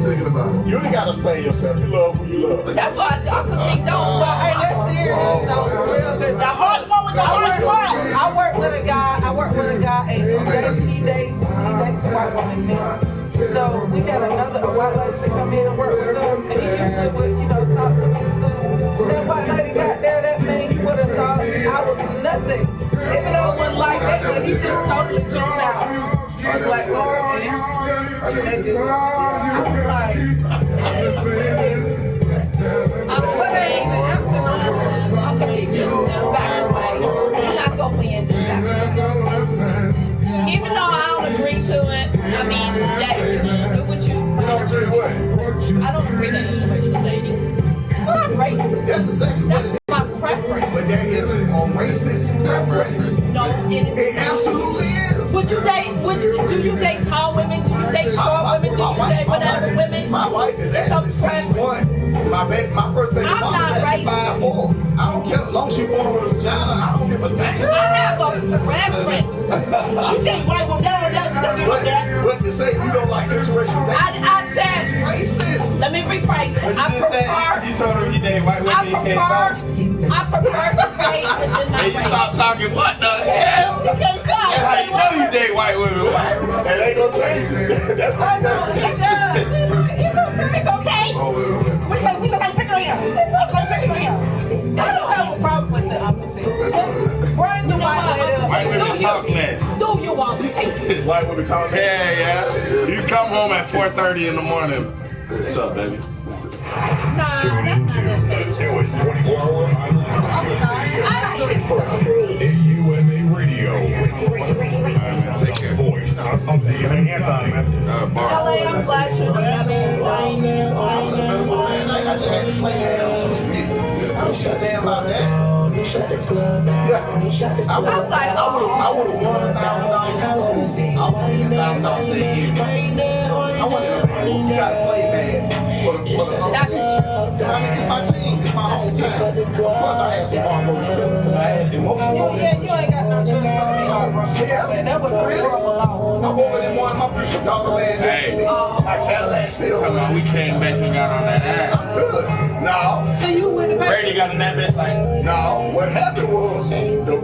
thinking about it. You ain't gotta explain yourself. You love who you love. That's why Uncle T don't. But hey, that's serious though, for real. Cause the harsh one with the harsh one. I work with a guy, and he dates a white woman now. So we had another white lady to come in and work with us, and he usually would, talk to me and stuff. That white lady got there, that man, you would have thought I was nothing. Even though it wasn't like that, but he just totally tuned out. Like, oh, yeah. I was like, I wasn't even answering no more. Uncle T, just back away. I'm not going to win this back away. Even though I don't agree to it, I mean, that, do what you... You don't agree with what? I don't agree to interracial dating. well, I'm racist. That's exactly what it is. That's my preference. But that is a racist preference. No, It absolutely is. Would you date? Do you date tall women? Do you date short women? Do you date whatever women? My wife is actually 6'1". My first baby mom is actually 5'4". I don't care as long as she born with a vagina. I don't give a damn. I have a preference. You think white women don't give a damn? But to say you don't like interracial dating, I said racist. Let me rephrase it. You told her you date white women. I prefer to date the Hey, you stop talking. What the hell? You can't tell. That's how you know you date white women. And they gonna change it. That's how you know. It does. It's okay. We look like pickle here. It's like pickle here. I don't have a problem with the opposite. Just bring the white lady up. White women talk less. Do you want to take it? White women talking. Yeah. You come home at 4:30 in the morning. What's up, baby? Nah, that's not necessarily. I'm sorry. I don't give a fuck. AUMA Radio. Take care. Voice. I'm taking your hands on it, man. Barzz. LA, I'm glad you're the better. I just had to play that on social media. I don't give a damn about that. Yeah. I would have won $1,000. I would have $1,000 I wanted to play. You gotta play bad for the That's I mean, it's my team. It's my whole time. Plus, I had some heartbroken feelings because I had emotional. You ain't got no choice but to be heartbroken. Yeah. That was a horrible loss. I woke up in the morning, my beautiful daughter laying next to me. My Cadillac still. Come on, we came back and got on that ass. I'm good. No. So you went to Brady got in that bitch like. No. What happened was the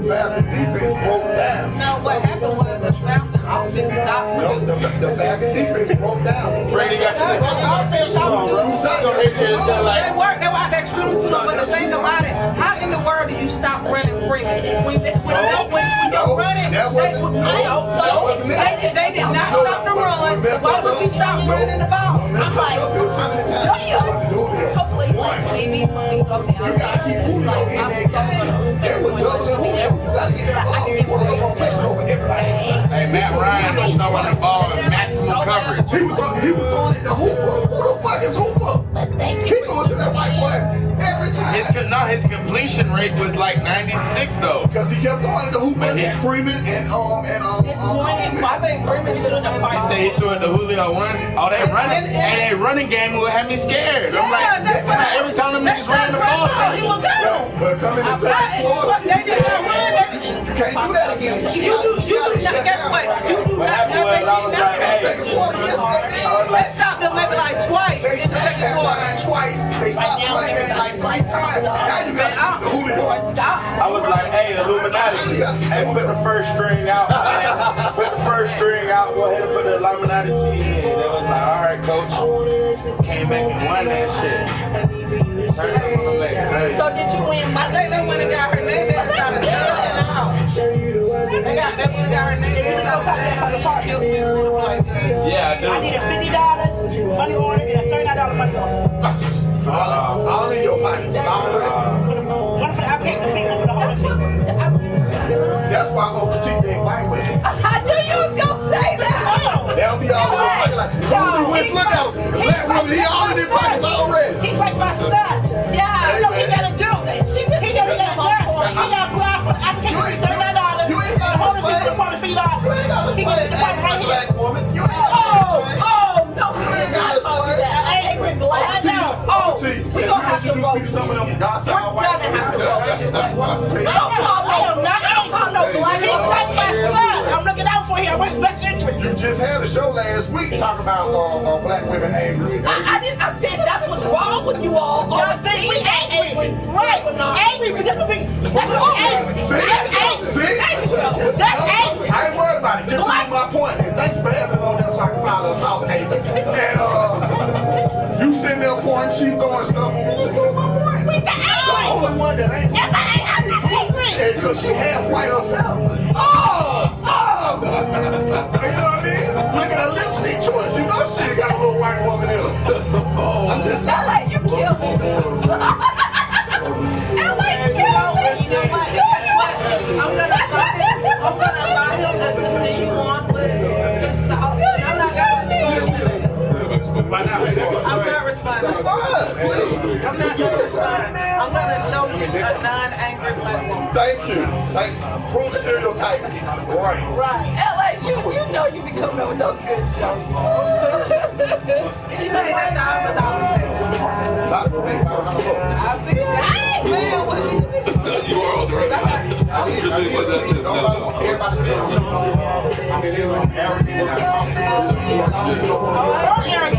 Falcon defense broke down. No, what happened was the Falcon offense stopped No, producing. the Falcon defense broke down. Brady got to the Offense stopped producing. They work. They were out there truly to them. But the thing about it, how in the world do you stop running free? When you're running, they did not stop the run. Why would you stop running the ball? I'm like, hopefully, maybe You gotta keep Julio in that game. They were doubling Julio. You gotta get that ball. Julio gonna play over everybody. Hey, Matt Ryan was throwing the ball in maximum coverage. He was throwing it to Hooper. Who the fuck is Hooper? He throwing to that white boy every time. His completion rate was like 96 though. Because he kept throwing it to Hooper and Freeman and I think Freeman should have done You say he threw it to Julio once? Oh, they running. And that running game would have me scared. I'm like, every time them niggas ran the ball. He was gone. But come in the second quarter. They did not run. You can't do that again. You do not. Guess what? You do not. Second quarter, yes, they did. They stopped them maybe like twice They in the snapped second that quarter. line twice. They stopped playing that like 3 times. Now you got to Julio. Stop. I was like, hey, Illuminati. Hey, put the first string out. Man. Put the first string out. Go ahead and put the Illuminati team in. They was like, all right, coach. Came back and won that shit. Turned up on the leg. So did you win? I think they went and got her name. They got her jail and all. They went and got her name. They got her jail. Yeah, I do. I need a $50 money order and a $39 money order. All in your pockets. One for the application fee, one for the whole thing. That's why Uncle T did white women. I knew you was gonna say that. They'll be all in their pockets like, Susie Wentz, look at him. Black woman, he all in his pockets already. He's like my son. Yeah. You know what he gotta do? He gotta apply for the application fee, $39. You ain't got to explain. $50. You ain't got to explain as a black woman. You ain't got to explain. No. You ain't got to explain. Angry black. Uncle T, if you introduce me to some of them docile white women. I don't call no black. He's like my son. I'm looking out for him. What's best interest? You just had a show last last week talking about black women angry. I said that's what's wrong with you all. Y'all think we angry. Right. Angry. But that's what we angry. See? That's angry. I ain't worried about it. Just to my point. And thank you for having me on that so I can follow us out, Casey. And you sitting there pouring, she throwing stuff. You just prove my point. We the angry. The only one that ain't. Angry. Because she half white herself. You know what I mean? Look at her lipstick choice. You know she got a little white woman in her. I'm just saying. LA, you killed me. LA, you know what? I'm gonna allow him to continue on with his thoughts. I'm not gonna respond. I'm not responding. That's fine. Please. I'm not gonna respond. I'm gonna show you a non-angry black woman. Thank you. Like, prove the stereotype. Right. LA, you know you be coming up with those good jokes. He made that $1,000 back this time. Not to make I feel man, what do you listen? You are on the right side. I mean, everybody say I mean, they're like arrogant and I talk too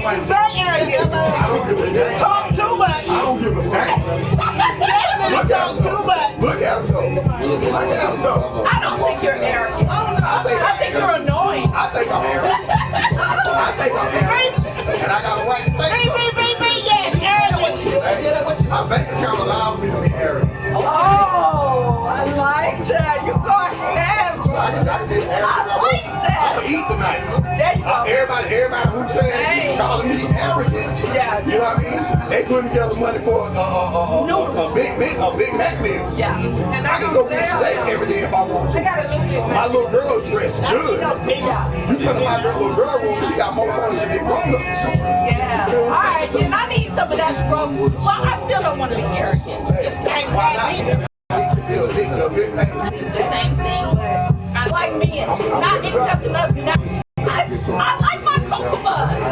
much. Very arrogant. Talk too much. I don't give a damn. Talk too much. Look at him, though. Look at him, though. I don't think you're arrogant. I think you're annoying. I think I'm arrogant. And I got a right to think so. Hey, my bank account allows me to be arrogant. Oh, I like that. You go ahead. So I gotta be arrogant. I like that. I'm gonna eat tonight. There you go. Everybody who's saying calling me arrogant. Yeah. You know what I mean? They putting together money for a Big Mac meal. Yeah. And I can go get steak every day if I want to. I got a new Big Mac. My little girl dressed good. You come to my little girl room, she got more furniture than grown-ups. Yeah. All right, then I need some of that scrub. Well, I still don't want to be arrogant. Why not? It's the same thing, but I like men. Not accepting us. I like my Cocoa Buzz.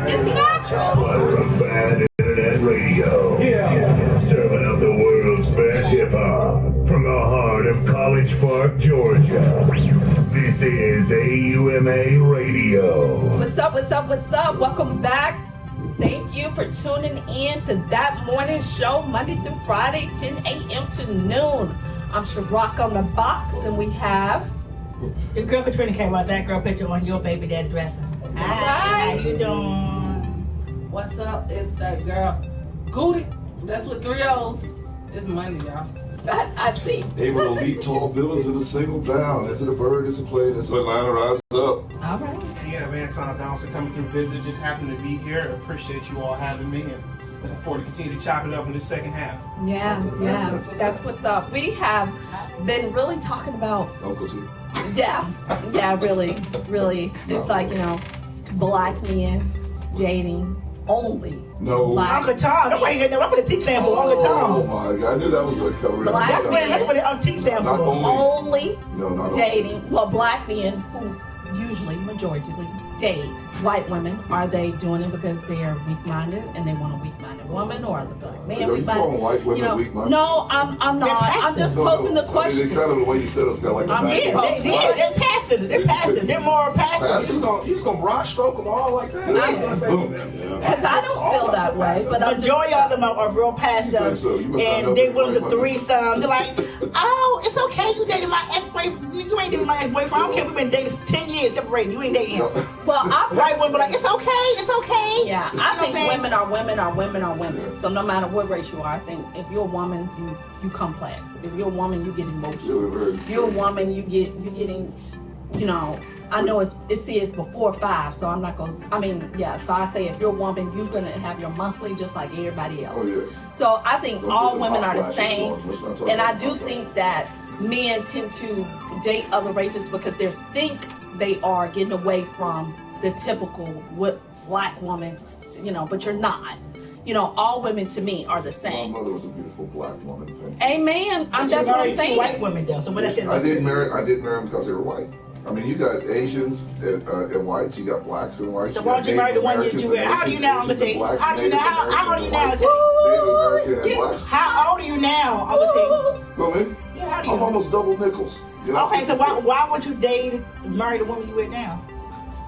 It's natural. Welcome back to Internet Radio. Serving up the world's best hip-hop from the heart of College Park, Georgia. This is AUMA Radio. What's up, what's up, what's up? Welcome back. Thank you for tuning in to That Morning Show, Monday through Friday, 10 a.m. to noon. I'm Sharrock on the box, and we have... Your girl Katrina came out that girl picture on your baby daddy dresser. Hi, how you doing? What's up? It's that girl, Goody. That's with 3 O's. It's Monday, y'all. I see. Able to leap tall buildings in a single down. Is it a bird? Is it a plane? Is it Atlanta? Rise up. All right. Yeah, Anton Donaldson coming through visit. Just happened to be here. Appreciate you all having me, and looking forward to continue to chop it up in the second half. Yeah, that's what's up. We have been really talking about, Uncle T. really. It's like, black men dating only. No. Uncle Tom. Don't wait, I'm put a T stamp for Uncle Tom. Oh my God! I knew that was going to cover it. Let's put it on T stamp Not for only. Only No, not dating. Well, black men who usually, majoritarily, date white women. Are they doing it because they are weak-minded and they want a weak-minded woman, or are the black men Are you calling white women weak-minded? No, I'm not. I'm just posing the question. I mean, it's kind of the way you said it's kind of like a I'm nice being little passive. slice. They're passive. They're passive. They're more passive. You just gonna broad stroke them all like that? Because I don't feel that way, but The I'm majority of them are real passive, So you must not and know they the want the white threesome. They're like, oh, it's okay, you dated my ex-boyfriend. You ain't dated my ex-boyfriend. I don't care. We've been dating 10 years separated. You ain't dating him. well, White women be like, it's okay. Yeah, I think women are women. So no matter what race you are, I think if you're a woman, you complex. If you're a woman, you get emotional. If you're a woman, you're getting, I know it's before 5, so I'm not going to, so I say if you're a woman, you're going to have your monthly just like everybody else. Oh, yeah. So I think all women are the flashes same. going. Let's not talk And I about do that. think that men tend to date other races because they think they are getting away from the typical black woman, but you're not. All women to me are the My same. mother was a beautiful black woman. Thank you. Amen. That's what I'm married 2 saying. white women though. So what that shit I didn't marry them because they were white. I mean, you got Asians and whites. You got blacks and whites. So why don't you marry the one you were? How old are you now, Uncle T? How old are you now? How old are you now, Uncle T? Native American and blacks. How old are you now, Uncle T? Go me? Yeah, how old are I'm you? almost double nickels. You know? Okay, so why would you marry the woman you with now?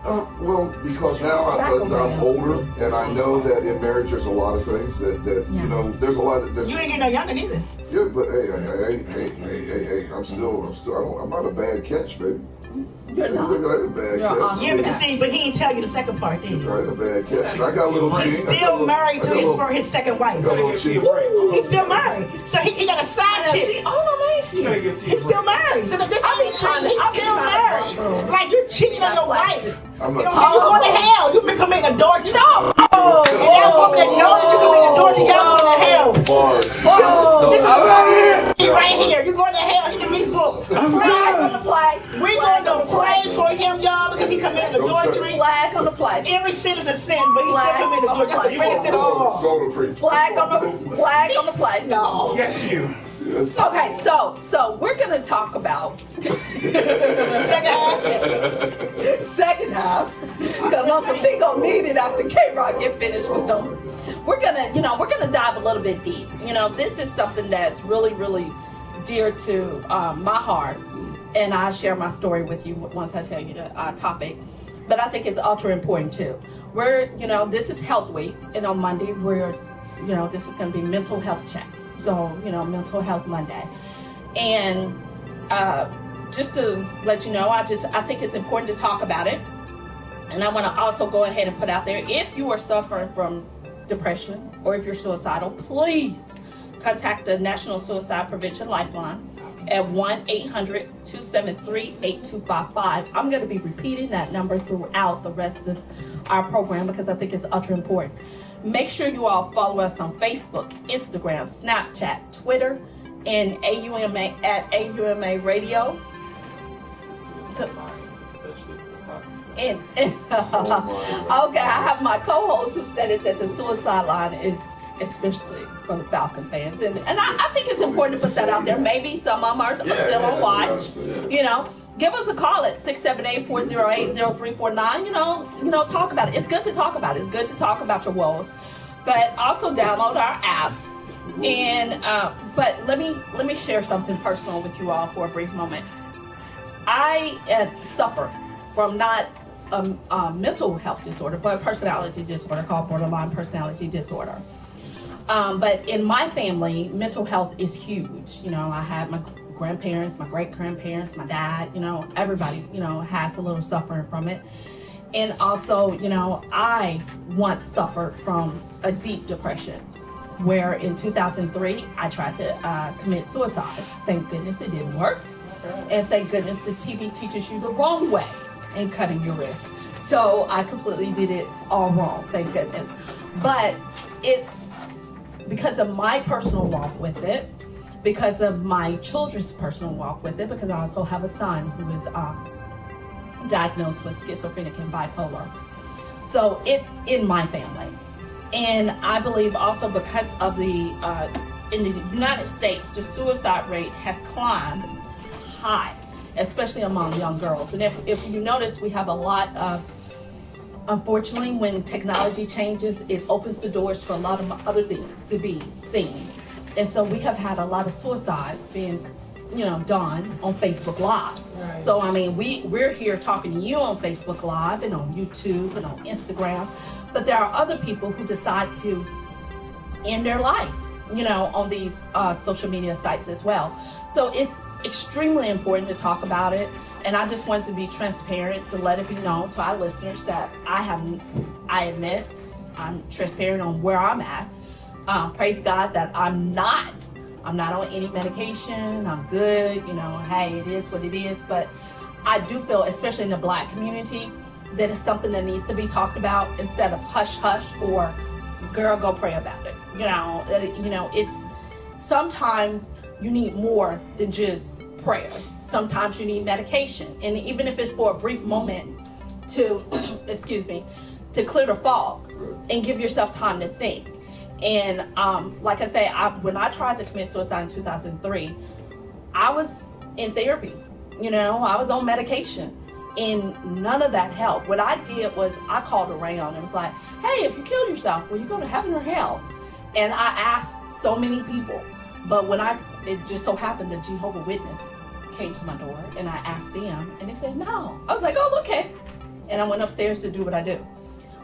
Well, because now I'm older, and I know that in marriage there's a lot of things that you know. There's a lot of. You ain't getting no younger neither. Yeah, but hey, I'm not a bad catch, baby. You're not. Like a bad catch. Awesome. Yeah, but he ain't tell you the second part, did he? Right, a bad catch. I got a little. He's still married to his second wife. He's still married. So he got a side chick. He's still married. So he's still married. Like you're cheating on your wife. I'm You're not. going to hell. You been committing adultery. No. And that woman that knows that you're committing adultery, y'all going to hell. He's right here. You're going to hell. He's in this book. Flag on the flag. We're going to pray for him, y'all, because he committed adultery. Flag on the flag. Every sin is a sin, but he's still committing adultery. That's the greatest sin of all. Flag on the flag. No. Yes, you. Yes. Okay, so we're gonna talk about second half because Uncle T gonna need it after K-Rock get finished with them. We're gonna dive a little bit deep. You know, this is something that's really, really dear to my heart, and I share my story with you once I tell you the topic. But I think it's ultra important too. This is Health Week, and on Monday this is gonna be Mental Health Check. So, Mental Health Monday. And just to let you know, I think it's important to talk about it. And I want to also go ahead and put out there, if you are suffering from depression or if you're suicidal, please contact the National Suicide Prevention Lifeline at 1-800-273-8255. I'm going to be repeating that number throughout the rest of our program because I think it's ultra important. Make sure you all follow us on Facebook, Instagram, Snapchat, Twitter, and AUMA at AUMA Radio. Okay, I have my co-host who said it that the suicide line is especially for the Falcon fans, and I think it's important to put that out there. Maybe some of them are still on watch. Give us a call at 678-408-0349. Talk about it. It's good to talk about it. It's good to talk about your woes. But also download our app. And but let me share something personal with you all for a brief moment. I suffer from not a mental health disorder, but a personality disorder called borderline personality disorder. But in my family, mental health is huge. I had my grandparents, my great-grandparents, my dad, everybody, has a little suffering from it. And also, I once suffered from a deep depression where in 2003, I tried to commit suicide. Thank goodness it didn't work. And thank goodness the TV teaches you the wrong way in cutting your wrist. So I completely did it all wrong, thank goodness. But it's because of my personal walk with it, because of my children's personal walk with it, because I also have a son who is diagnosed with schizophrenic and bipolar. So it's in my family. And I believe also because of in the United States, the suicide rate has climbed high, especially among young girls. And if you notice, we have a lot of, unfortunately, when technology changes, it opens the doors for a lot of other things to be seen. And so we have had a lot of suicides being, done on Facebook Live. Right. So, we're here talking to you on Facebook Live and on YouTube and on Instagram, but there are other people who decide to end their life, on these social media sites as well. So it's extremely important to talk about it. And I just want to be transparent to let it be known to our listeners that I admit I'm transparent on where I'm at. Praise God that I'm not on any medication. I'm good. Hey, it is what it is. But I do feel, especially in the Black community, that it's something that needs to be talked about instead of hush hush or girl, go pray about it. It's sometimes you need more than just prayer. Sometimes you need medication, and even if it's for a brief moment to to clear the fog and give yourself time to think. And like I say, when I tried to commit suicide in 2003, I was in therapy. I was on medication, and none of that helped. What I did was I called around and was like, hey, if you kill yourself, will you go to heaven or hell? And I asked so many people, but it just so happened that Jehovah's Witness came to my door, and I asked them, and they said no. I was like, oh, okay. and I went upstairs to do what I do.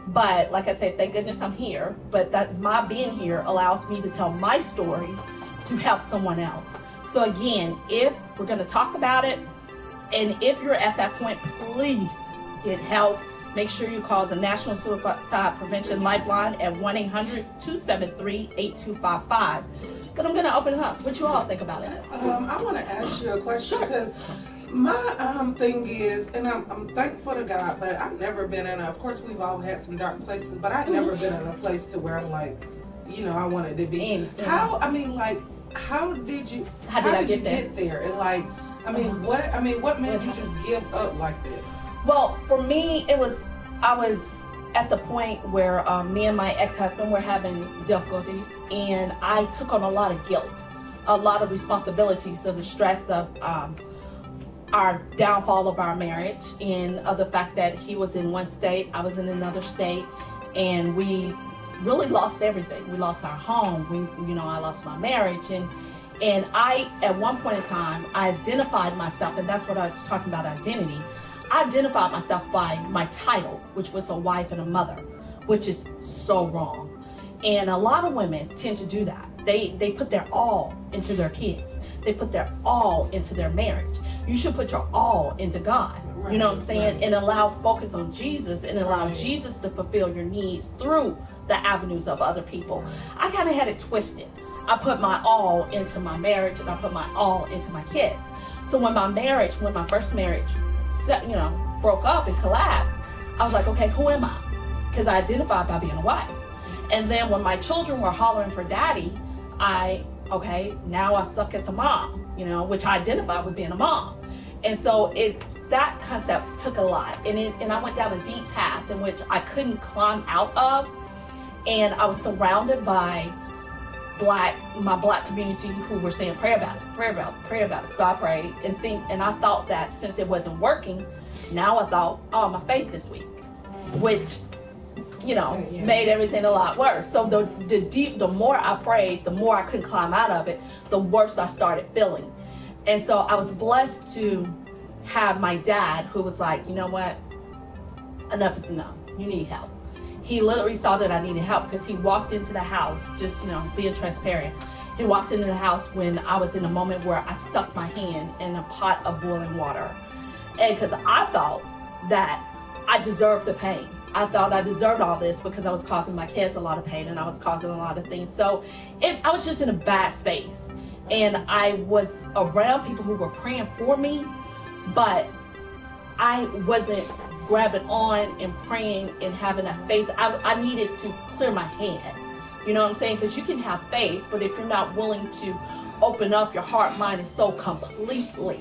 But like I said, thank goodness I'm here. But that my being here allows me to tell my story to help someone else. So again, if we're going to talk about it, and if you're at that point, please get help. Make sure you call the National Suicide Prevention Lifeline at 1-800-273-8255. But I'm going to open it up. What you all think about it? I want to ask you a question, because my thing is, and I'm thankful to God, but I've never been in of course we've all had some dark places, but I've never been in a place to where I'm like, you know, I wanted to be. How did I get there? And like, what made you just give up like that? Well, for me, I was at the point where me and my ex-husband were having difficulties, and I took on a lot of guilt, a lot of responsibilities of the stress of our downfall of our marriage, and of the fact that he was in one state, I was in another state, and we really lost everything. We lost our home. I lost my marriage, and I, at one point in time, I identified myself, and that's what I was talking about, identity. I identified myself by my title, which was a wife and a mother, which is so wrong. And a lot of women tend to do that. They put their all into their kids. They put their all into their marriage. You should put your all into God. You know what I'm saying? Right. And allow focus on Jesus, and allow Jesus to fulfill your needs through the avenues of other people. I kind of had it twisted. I put my all into my marriage, and I put my all into my kids. So when my first marriage, broke up and collapsed, I was like, okay, who am I? Because I identified by being a wife. And then when my children were hollering for daddy, now I suck as a mom, which I identified with being a mom. And so that concept took a lot, and I went down a deep path in which I couldn't climb out of, and I was surrounded by my black community who were saying, pray about it. So I prayed and I thought that since it wasn't working, now I thought, my faith this week, which, made everything a lot worse. So the more I prayed, the more I couldn't climb out of it, the worse I started feeling. And so I was blessed to have my dad, who was like, you know what, enough is enough. You need help. He literally saw that I needed help, because he walked into the house, just, being transparent. He walked into the house when I was in a moment where I stuck my hand in a pot of boiling water. And because I thought that I deserved the pain. I thought I deserved all this because I was causing my kids a lot of pain, and I was causing a lot of things. So I was just in a bad space. And I was around people who were praying for me, but I wasn't grabbing on and praying and having that faith. I needed to clear my head. You know what I'm saying? Because you can have faith, but if you're not willing to open up your heart, mind, and soul completely,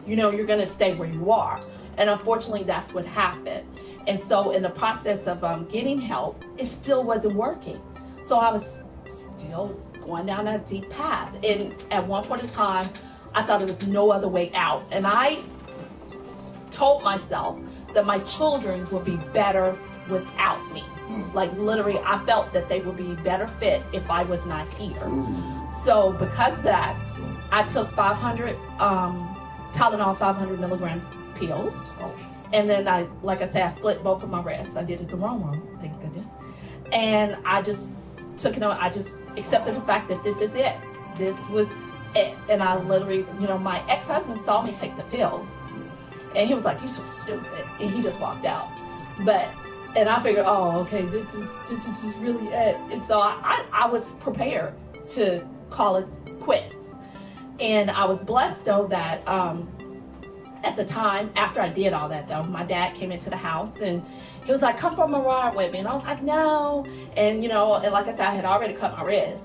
you're going to stay where you are. And unfortunately, that's what happened. And so in the process of getting help, it still wasn't working. So I was still going down that deep path. And at one point in time, I thought there was no other way out. And I told myself that my children would be better without me. Like literally, I felt that they would be better fit if I was not here. So because of that, I took 500 Tylenol 500 milligram pills. And then I slit both of my wrists. I did it the wrong way, thank goodness. And I just took it on. I just accepted the fact that this is it. This was it. And I literally, my ex-husband saw me take the pills. And he was like, "You're so stupid," and he just walked out. And I figured, oh, okay, this is just really it. And so I was prepared to call it quits. And I was blessed though that at the time, after I did all that though, my dad came into the house and he was like, "Come for a ride with me," and I was like, "No." And and like I said, I had already cut my wrist,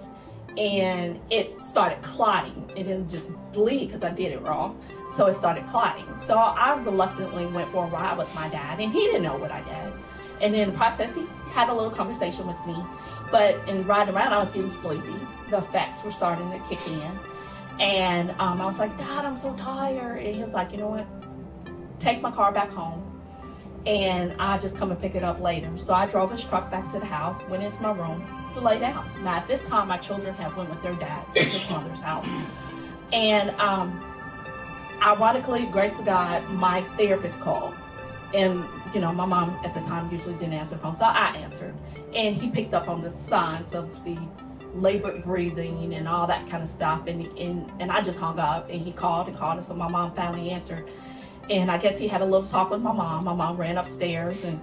and it started clotting. It didn't just bleed because I did it wrong. So it started clotting. So I reluctantly went for a ride with my dad, and he didn't know what I did. And in the process, he had a little conversation with me. But in riding around, I was getting sleepy. The effects were starting to kick in. And I was like, "Dad, I'm so tired." And he was like, "You know what? Take my car back home, and I'll just come and pick it up later." So I drove his truck back to the house, went into my room to lay down. Now, at this time, my children had went with their dad to his mother's house. And ironically, grace to God, my therapist called. And, you know, my mom at the time usually didn't answer the phone, so I answered. And he picked up on the signs of the labored breathing and all that kind of stuff. And I just hung up, and he called and called, and so my mom finally answered. And I guess he had a little talk with my mom. My mom ran upstairs and,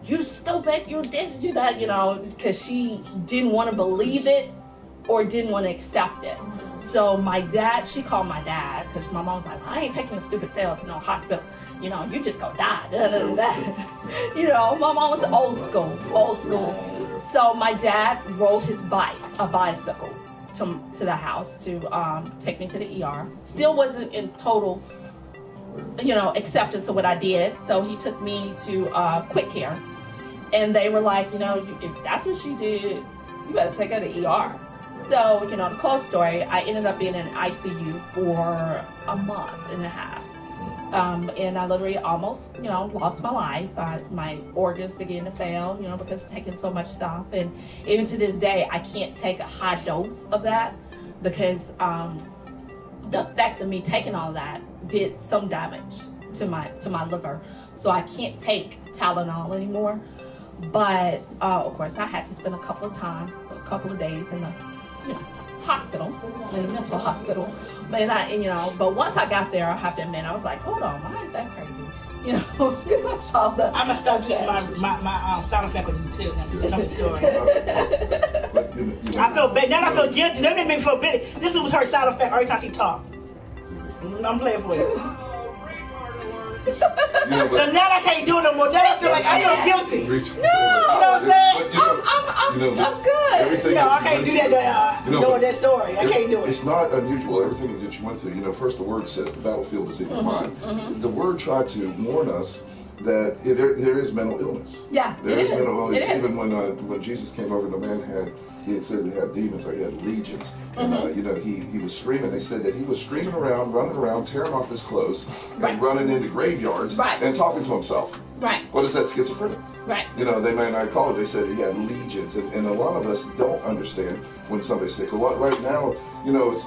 you stupid, you this, you that, you know, because she didn't want to believe it or didn't want to accept it. So my dad, she called my dad, because my mom's like, I ain't taking a stupid cell to no hospital. You know, you just gonna die. Da, da, da, da. You know, my mom was old school. So my dad rode his bicycle to the house to take me to the ER. Still wasn't in total, you know, acceptance of what I did. So he took me to Quick Care. And they were like, you know, if that's what she did, you better take her to ER. So, you know, the close story, I ended up being in ICU for a month and a half. And I literally almost, you know, lost my life. My organs began to fail, you know, because taking so much stuff. And even to this day, I can't take a high dose of that because the fact of me taking all that did some damage to my liver. So I can't take Tylenol anymore. But of course, I had to spend a couple of days in the, you know, hospital, in a mental hospital. But once I got there, I have to admit, I was like, hold on, why ain't that crazy? You know, because I saw the. I'm gonna start using my sound effect with you too. Now, tell me the story. I feel bad. Now I feel guilty. That made me feel bad. This was her sound effect every time she talked. I'm playing for you. So now I can't do it no more. Now I feel like I feel guilty. No, you know what I'm saying? I'm good. No, I can't do that. Knowing that story, I can't do it. It's not unusual. Everything that you went through. You know, first the word says the battlefield is in your mind. The word tried to warn us that there is mental illness. Yeah, there is mental illness. Even when Jesus came over, the man he had said he had demons, or he had legions. And you know, he was screaming. They said that he was screaming around, running around, tearing off his clothes, and running into graveyards and talking to himself. Right. What is that? Schizophrenic. Right. You know, they may not call it. They said he had legions, and a lot of us don't understand when somebody's sick. A lot right now, you know,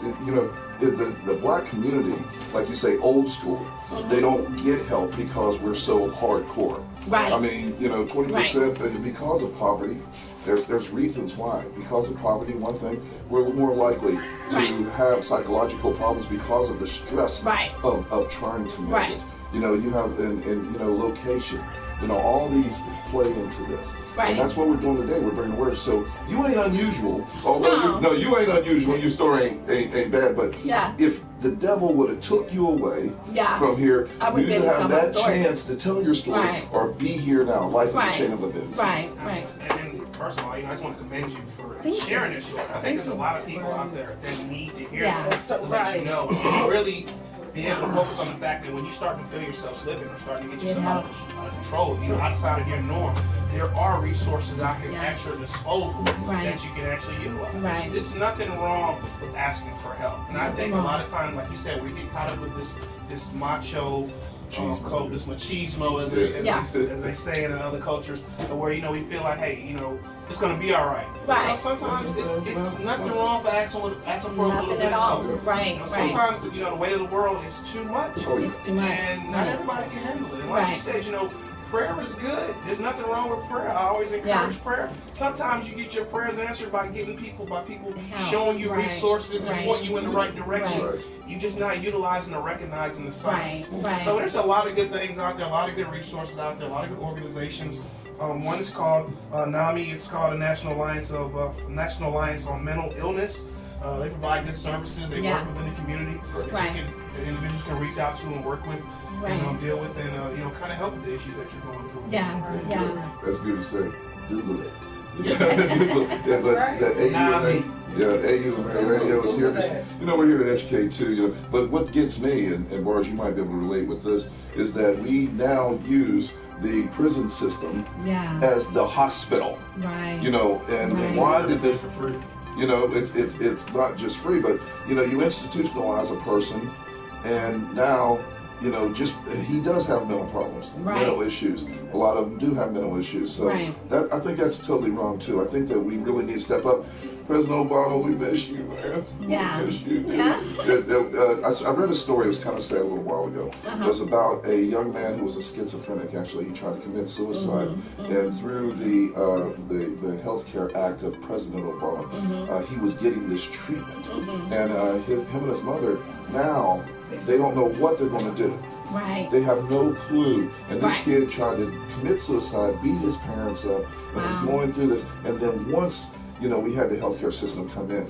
the black community, like you say, old school. They don't get help because we're so hardcore. Right. I mean, you know, 20% because of poverty. There's reasons why. Because of poverty, one thing, we're more likely to have psychological problems because of the stress of trying to make it. You know, you have and you know, location. You know, all these play into this. And that's what we're doing today. We're bringing awareness. So you ain't unusual. Although you ain't unusual. Your story ain't bad. But if the devil would have took you away from here, you didn't have that chance to tell your story or be here now. Life is a chain of events. And first of all, you know, I just want to commend you for sharing this story. I think there's a lot of people out there that need to hear this to let you know. Really be able to focus on the fact that when you start to feel yourself slipping or starting to get yourself out of control, you know, outside of your norm, there are resources out here at your disposal that you can actually utilize. There's nothing wrong with asking for help. And I think a lot of times, like you said, we get caught up with this macho code, this machismo, as they say in other cultures, where, you know, we feel like, hey, you know, it's gonna be all right. You know, sometimes it's nothing wrong for asking for a little bit of help. You know, sometimes you know, the weight of the world is too much. It's too much. And not everybody can handle it. And like you said, you know, prayer is good. There's nothing wrong with prayer. I always encourage prayer. Sometimes you get your prayers answered by people showing you resources and pointing you in the right direction. You're just not utilizing or recognizing the signs. So there's a lot of good things out there, a lot of good resources out there, a lot of good organizations. One is called NAMI. It's called the National Alliance on Mental Illness. They provide good services. They work within the community that individuals can reach out to and work with and deal with, and you know, kind of help with the issues that you're going through. That's good to say. Google it. There's that AUMA is here. You know, we're here to educate too. You know, but what gets me, and Barzz, you might be able to relate with this, is that we now use the prison system as the hospital. You know, and why did this? You know, it's not just free, but you know, you institutionalize a person, and now, you know, he does have mental problems, mental issues. A lot of them do have mental issues. So I think that's totally wrong too. I think that we really need to step up. President Obama, we miss you, man. Yeah. We miss you, dude. Yeah. I read a story, it was kind of sad a little while ago. It was about a young man who was a schizophrenic, actually. He tried to commit suicide. And through the Healthcare Act of President Obama, he was getting this treatment. And him and his mother, now, they don't know what they're going to do. Right. They have no clue. And this kid tried to commit suicide, beat his parents up, and was going through this. And then once, you know, we had the healthcare system come in,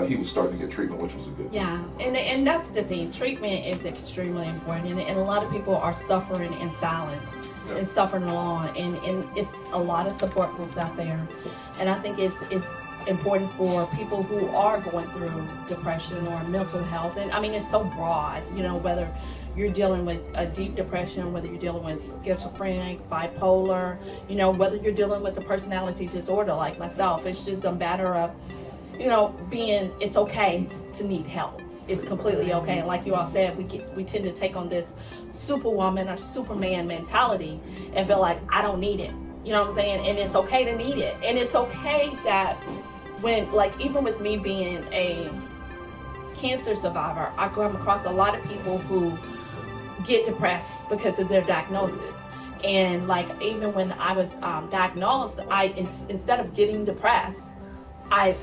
he was starting to get treatment, which was a good thing. Yeah, and that's the thing. Treatment is extremely important, and a lot of people are suffering in silence and suffering alone, and it's a lot of support groups out there. And I think it's important for people who are going through depression or mental health. And I mean, it's so broad, you know, whether you're dealing with a deep depression, whether you're dealing with schizophrenic, bipolar, you know, whether you're dealing with a personality disorder like myself. It's just a matter of, you know, it's okay to need help. It's completely okay. And like you all said, we tend to take on this superwoman or superman mentality and feel like, I don't need it. You know what I'm saying? And it's okay to need it. And it's okay that when, like, even with me being a cancer survivor, I come across a lot of people who get depressed because of their diagnosis. And like, even when I was diagnosed, instead of getting depressed, I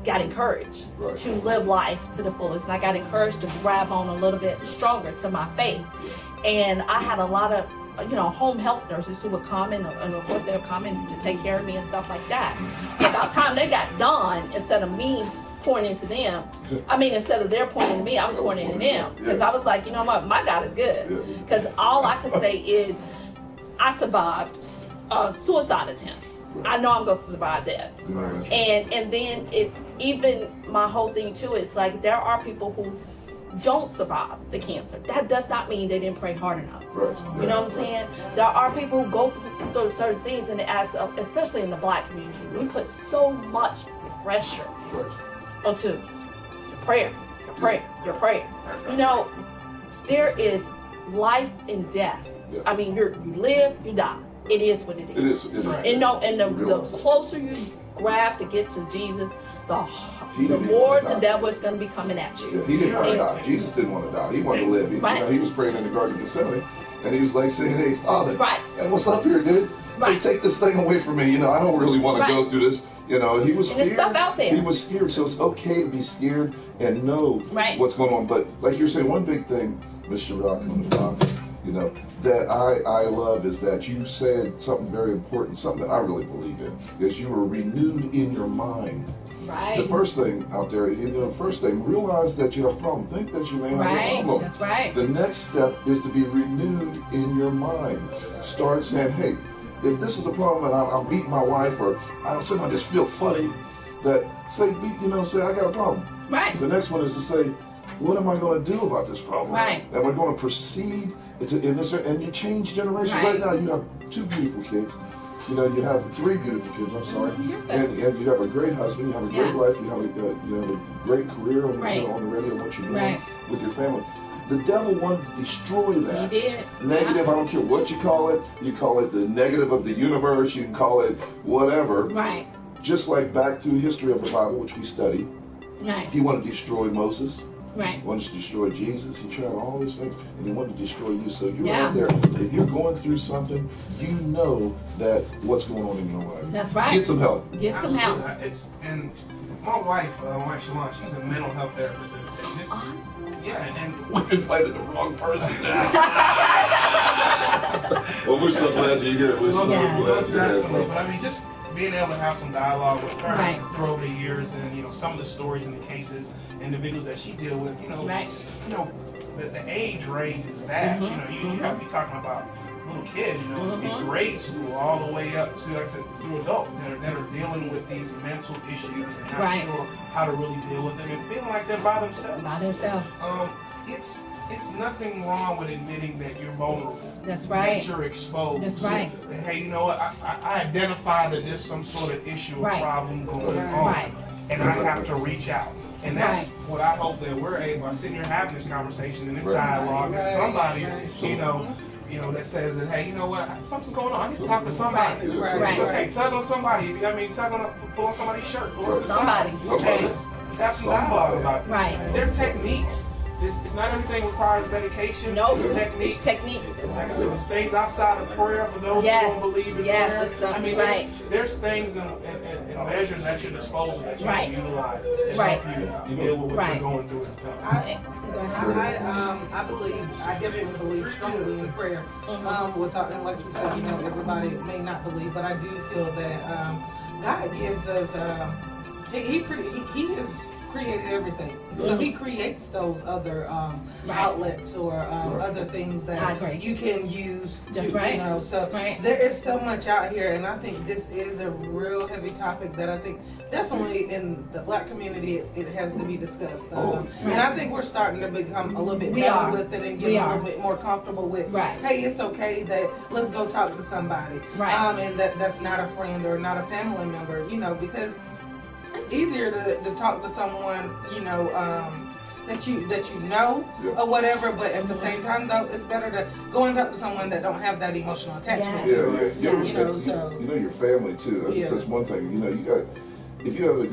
got encouraged to live life to the fullest. And I got encouraged to grab on a little bit stronger to my faith. And I had a lot of, you know, home health nurses who would come and of course they would come in to take care of me and stuff like that. And about time they got done, instead of me pouring into them, I mean, instead of their pouring into me, I was pouring into them. Because I was like, you know what, my God is good. Because all I could say is, I survived a suicide attempt. I know I'm going to survive this. And then it's even, my whole thing too is like, there are people who don't survive the cancer. That does not mean they didn't pray hard enough. You know what I'm saying? There are people who go through certain things, and especially in the Black community, we put so much pressure onto your prayer. You know, there is life and death. I mean, you live, you die. It is what it is. And the closer you grab to get to Jesus, the more the devil is going to be coming at you. He didn't want to die. Jesus didn't want to die. He wanted to live. You know, he was praying in the Garden of Gethsemane, and he was like saying, "Hey, Father, and what's up here, dude? Hey, take this thing away from me. You know, I don't really want to go through this." You know, he was scared. Stuff out there. He was scared, so it's okay to be scared and know what's going on. But like you're saying, one big thing, Mr. Rock on the box, you know, that I love is that you said something very important, something that I really believe in, is you were renewed in your mind. The first thing out there, you know, realize that you have a problem. Think that you may have a problem. That's right. The next step is to be renewed in your mind. Start saying, hey, if this is the problem and I'm beating my wife, or I just feel funny, that say, I got a problem. The next one is to say, what am I going to do about this problem? Am I going to proceed in this? And you change generations. Right now, you have 2 beautiful kids. You know, you have 3 beautiful kids. I'm sorry, and you have a great husband. You have a great life. You have a great career on the radio. What you're doing with your family. The devil wanted to destroy that. He did. Negative. I don't care what you call it. You call it the negative of the universe. You can call it whatever. Just like back through history of the Bible, which we study. He wanted to destroy Moses. He wanted to destroy Jesus. He tried all these things, and he wanted to destroy you. So you're out there. If you're going through something, you know that what's going on in your life. That's right. Get some help. Get some help. And my wife, Shalon, she's a mental health therapist. And we invited the wrong person now. Well, we're so glad you're here. We're so glad you're here. But I mean, just being able to have some dialogue with her through over the years, and you know, some of the stories and the cases, individuals that she deal with, the age range is vast. You know, you have to be talking about little kids, you know, in grade school all the way up to, like I said, through adults that are dealing with these mental issues and not sure how to really deal with them and feeling like they're by themselves. It's nothing wrong with admitting that you're vulnerable. That's right. That you're exposed. That's right. That, hey, you know what? I identify that there's some sort of issue or problem going on, and I have to reach out. And that's what I hope that we're able, by sitting here having this conversation and this dialogue, that somebody, you know, that says that, hey, you know what, something's going on. I need to talk to somebody. Right. It's okay. Tug on somebody. If you got me, pull on somebody's shirt. Pull on somebody. Hey, let's have some dialogue about it. Right. There are techniques. It's not everything requires medication. No, it's techniques. It's techniques. Like I said, it's things outside of prayer for those who don't believe in prayer. I mean, there's things and measures at your disposal that you can utilize to help you deal with what you're going through and stuff. I believe, I definitely believe strongly in prayer. Without, and like you said, you know, everybody may not believe, but I do feel that God gives us. He has created everything, so He creates those other outlets or other things that you can use. You know, so there is so much out here, and I think this is a real heavy topic that I think definitely in the Black community it has to be discussed. And I think we're starting to become a little bit better with it and get a little bit more comfortable with. Hey, it's okay that let's go talk to somebody, and that's not a friend or not a family member, you know, because it's easier to talk to someone, you know, that you know or whatever, but at the same time though, it's better to go and talk to someone that don't have that emotional attachment to it. You know, so you know your family too. That's one thing. You know, you got if you have a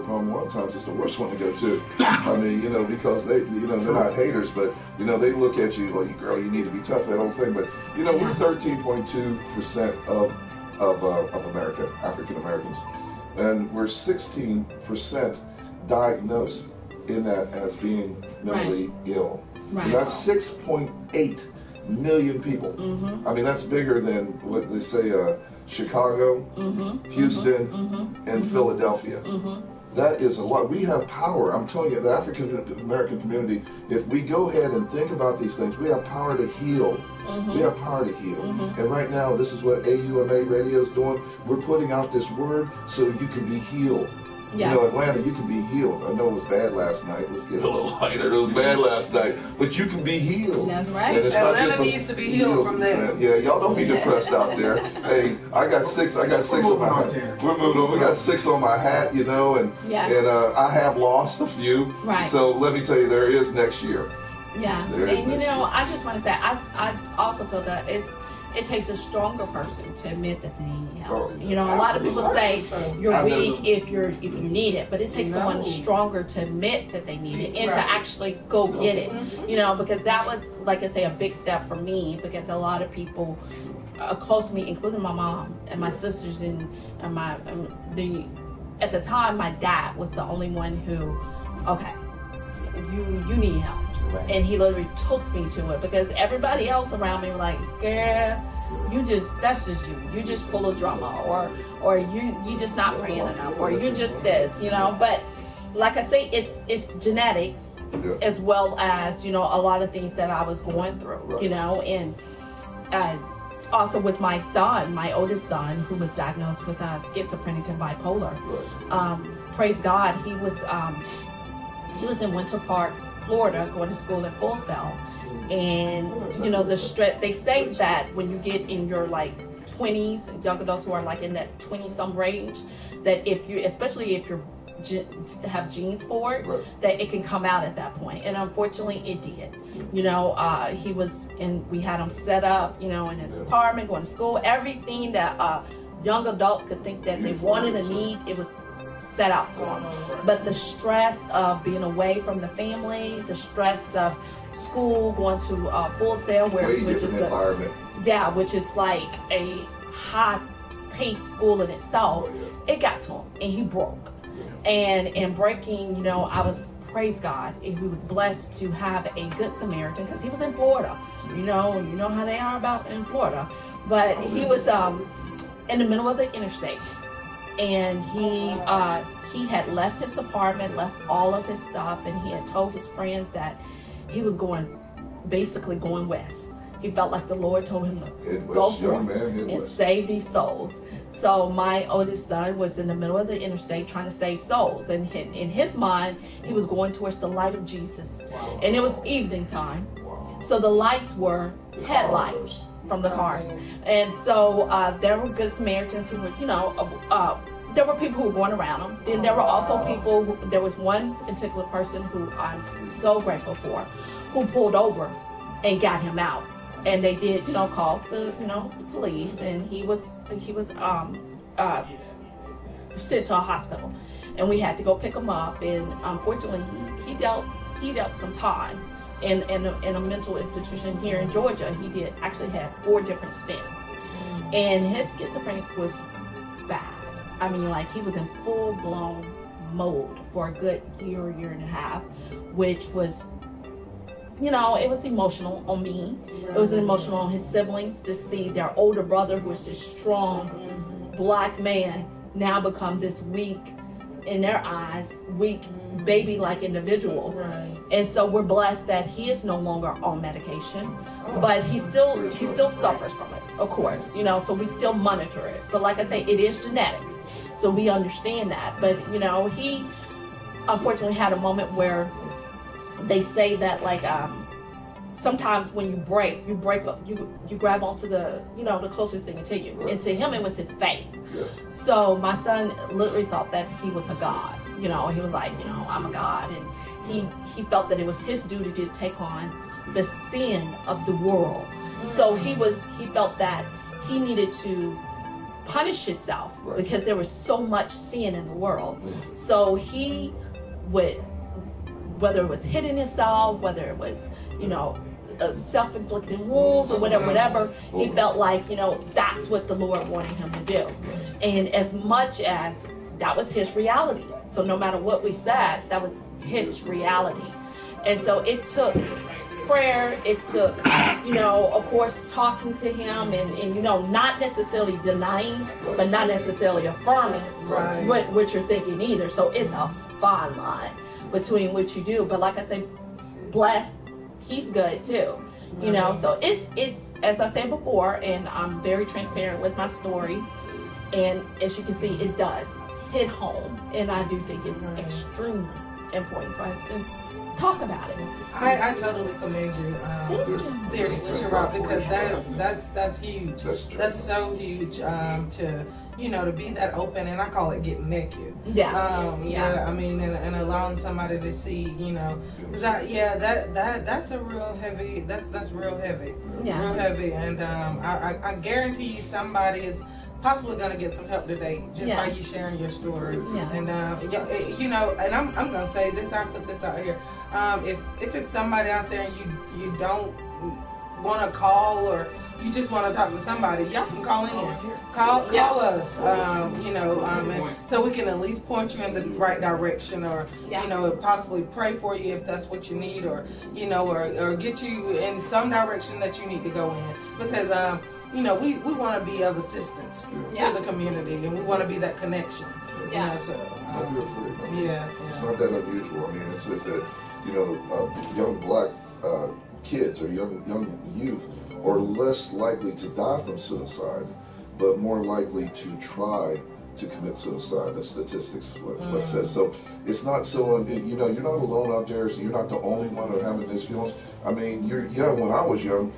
problem, a lot of times it's the worst one to go to. I mean, you know, because they, you know, they're not haters, but you know, they look at you like, girl, you need to be tough, that whole thing. But you know, we're 13.2% of America, African Americans. And we're 16% diagnosed in that as being mentally ill. And that's 6.8 million people. I mean, that's bigger than what they say, Chicago, Houston, and Philadelphia. That is a lot. We have power. I'm telling you, the African American community, if we go ahead and think about these things, we have power to heal. We have power to heal. And right now, this is what AUMA Radio is doing. We're putting out this word so you can be healed. You know, Atlanta, you can be healed. I know it was bad last night. Let's get a little lighter. It was bad last night. But you can be healed. That's right. And it's not Atlanta just needs to be healed from that. Yeah, y'all don't be depressed out there. Hey, I got six on my hat. We're moving on. We got 6 on my hat, you know, and I have lost a few. So let me tell you, there is next year. And you know, I just want to say, I also feel that it takes a stronger person to admit that they need help. You know, a lot of people say you're weak if you need it, but it takes someone stronger to admit that they need it and to actually go get it. You know, because that was, like I say, a big step for me, because a lot of people close to me, including my mom and my sisters and at the time my dad was the only one who, you need help. And he literally took me to it, because everybody else around me were like, girl, that's just you. You're just full of drama, or you just not praying enough, or you're just this, you know. But like I say, it's genetics as well as, you know, a lot of things that I was going through, you know. And also with my son, my oldest son, who was diagnosed with schizophrenic and bipolar, praise God, he was in Winter Park, Florida, going to school at Full Sail. And you know, the stress, they say that when you get in your like 20s, young adults who are like in that 20-some range, that especially if you have genes for it, that it can come out at that point. And unfortunately it did. You know, we had him set up, you know, in his apartment, going to school, everything that a young adult could think that they wanted and need, it was set out for them. But the stress of being away from the family, the stress of school, going to Full Sail, which is like a high-paced school in itself, it got to him, and he broke. And in breaking, you know, I was, praise God, he was blessed to have a good Samaritan, because he was in Florida. You know how they are about in Florida. But he was in the middle of the interstate. And he had left his apartment, left all of his stuff, and he had told his friends that he was basically going west. He felt like the Lord told him to go forth and save these souls. So my oldest son was in the middle of the interstate trying to save souls, and in his mind, he was going towards the light of Jesus. And it was evening time, so the lights were headlights from the cars. And so there were good Samaritans who were, you know, there were people who were going around them. Then there were also there was one particular person who I'm so grateful for, who pulled over and got him out. and they did, call the, the police, and he was sent to a hospital, and we had to go pick him up, and unfortunately he dealt some time in a mental institution here in Georgia. He did actually have 4 different stints, and his schizophrenia was bad. I mean, like, he was in full-blown mode for a good year and a half, which was, it was emotional on me. It was emotional on his siblings to see their older brother, who was this strong black man, now become this weak, in their eyes, weak baby-like individual. Right. And so we're blessed that he is no longer on medication, but he still suffers from it, of course, so we still monitor it. But like I say, it is genetics, so we understand that. But he unfortunately had a moment where they say that, like, sometimes when you break up, you grab onto the the closest thing to you. Right. And to him, it was his faith. Yeah. So my son literally thought that he was a god. He was like, I'm a god, and he felt that it was his duty to take on the sin of the world. So he felt that he needed to punish himself, right, because there was so much sin in the world. So he would, whether it was hitting himself, whether it was self-inflicted wounds or whatever, he felt like, that's what the Lord wanted him to do. And as much as that was his reality, so no matter what we said, that was his reality. And so it took prayer, it took, of course, talking to him and not necessarily denying, but not necessarily affirming what you're thinking either. So it's a fine line between what you do. But like I said, blessed, he's good too, so it's as I said before, and I'm very transparent with my story, and as you can see, it does hit home, and I do think it's extremely important for us to talk about it. I totally commend you. Seriously, Sherrod, because that's huge. That's so huge to to be that open, and I call it getting naked. I mean, and allowing somebody to see, because that's a real heavy. That's real heavy. Real heavy, and I guarantee you somebody is possibly gonna get some help today just by you sharing your story. And and I'm gonna say this. I put this out here. If it's somebody out there and you don't want to call, or you just want to talk to somebody, y'all can call in. Call us. And so we can at least point you in the right direction, or possibly pray for you if that's what you need, or or get you in some direction that you need to go in, because we want to be of assistance to the community, and we want to be that connection. Don't be afraid. It's not that unusual. I mean, it's just that young black kids or young youth are less likely to die from suicide, but more likely to try to commit suicide. The statistics what says. So it's not so. You're not alone out there. So you're not the only one that having these feelings. I mean, you're young. When I was young,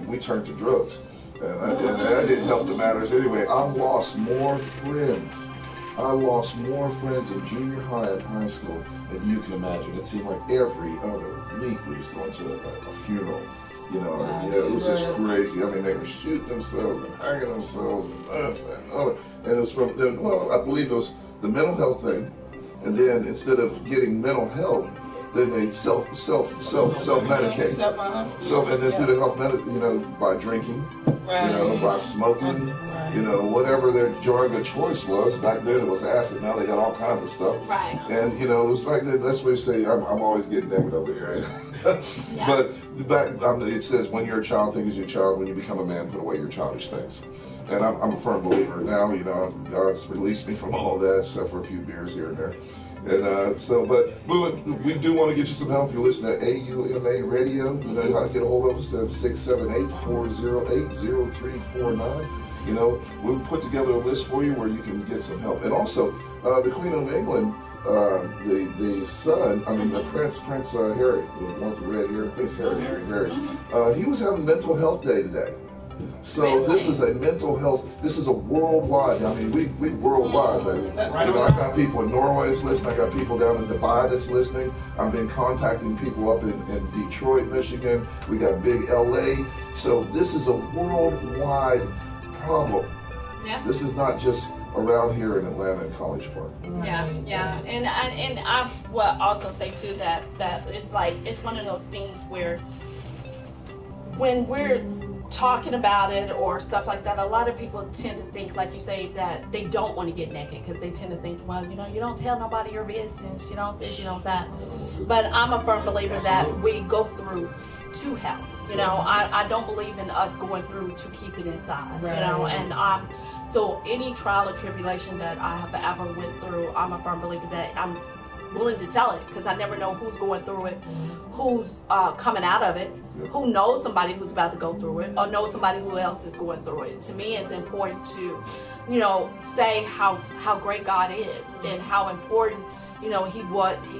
we turned to drugs. And that didn't help the matters anyway. I lost more friends in junior high and high school than you can imagine. It seemed like every other week we was going to a funeral. It was just crazy. I mean, they were shooting themselves and hanging themselves and this and other. And it was from, I believe it was the mental health thing. And then instead of getting mental health, then they self-medicate. And then through the health by drinking, by smoking, whatever their drug of choice was. Back then it was acid. Now they got all kinds of stuff. Right. And it was back then. That's what you say. I'm always getting negative over here. But back, it says when you're a child, think as your child. When you become a man, put away your childish things. And I'm a firm believer now. God's released me from all that, except for a few beers here and there. And but we do want to get you some help. You're listening to AUMA Radio. You know how to get a hold of us. That's 678-408-0349. We'll put together a list for you where you can get some help. And also, the Queen of England, the son, the Prince Harry, the one with the red hair, Prince Harry, he was having mental health day today. So this is a mental health, this is a worldwide, I mean, we worldwide, baby. That's I got people in Norway that's listening, I got people down in Dubai that's listening. I've been contacting people up in Detroit, Michigan. We got big LA. So this is a worldwide problem. Yeah. This is not just around here in Atlanta and College Park. Yeah, and I will also say too that it's like it's one of those things where when we're talking about it or stuff like that, a lot of people tend to think, like you say, that they don't want to get naked because they tend to think, well, you know, you don't tell nobody your business, you don't this, you don't that. But I'm a firm believer that we go through to help. You know, I don't believe in us going through to keep it inside. You know, and so any trial or tribulation that I have ever went through, I'm a firm believer that I'm willing to tell it because I never know who's going through it, who's coming out of it, who knows somebody who's about to go through it, or knows somebody who else is going through it. To me, it's important to, you know, say how great God is and how important, you know, he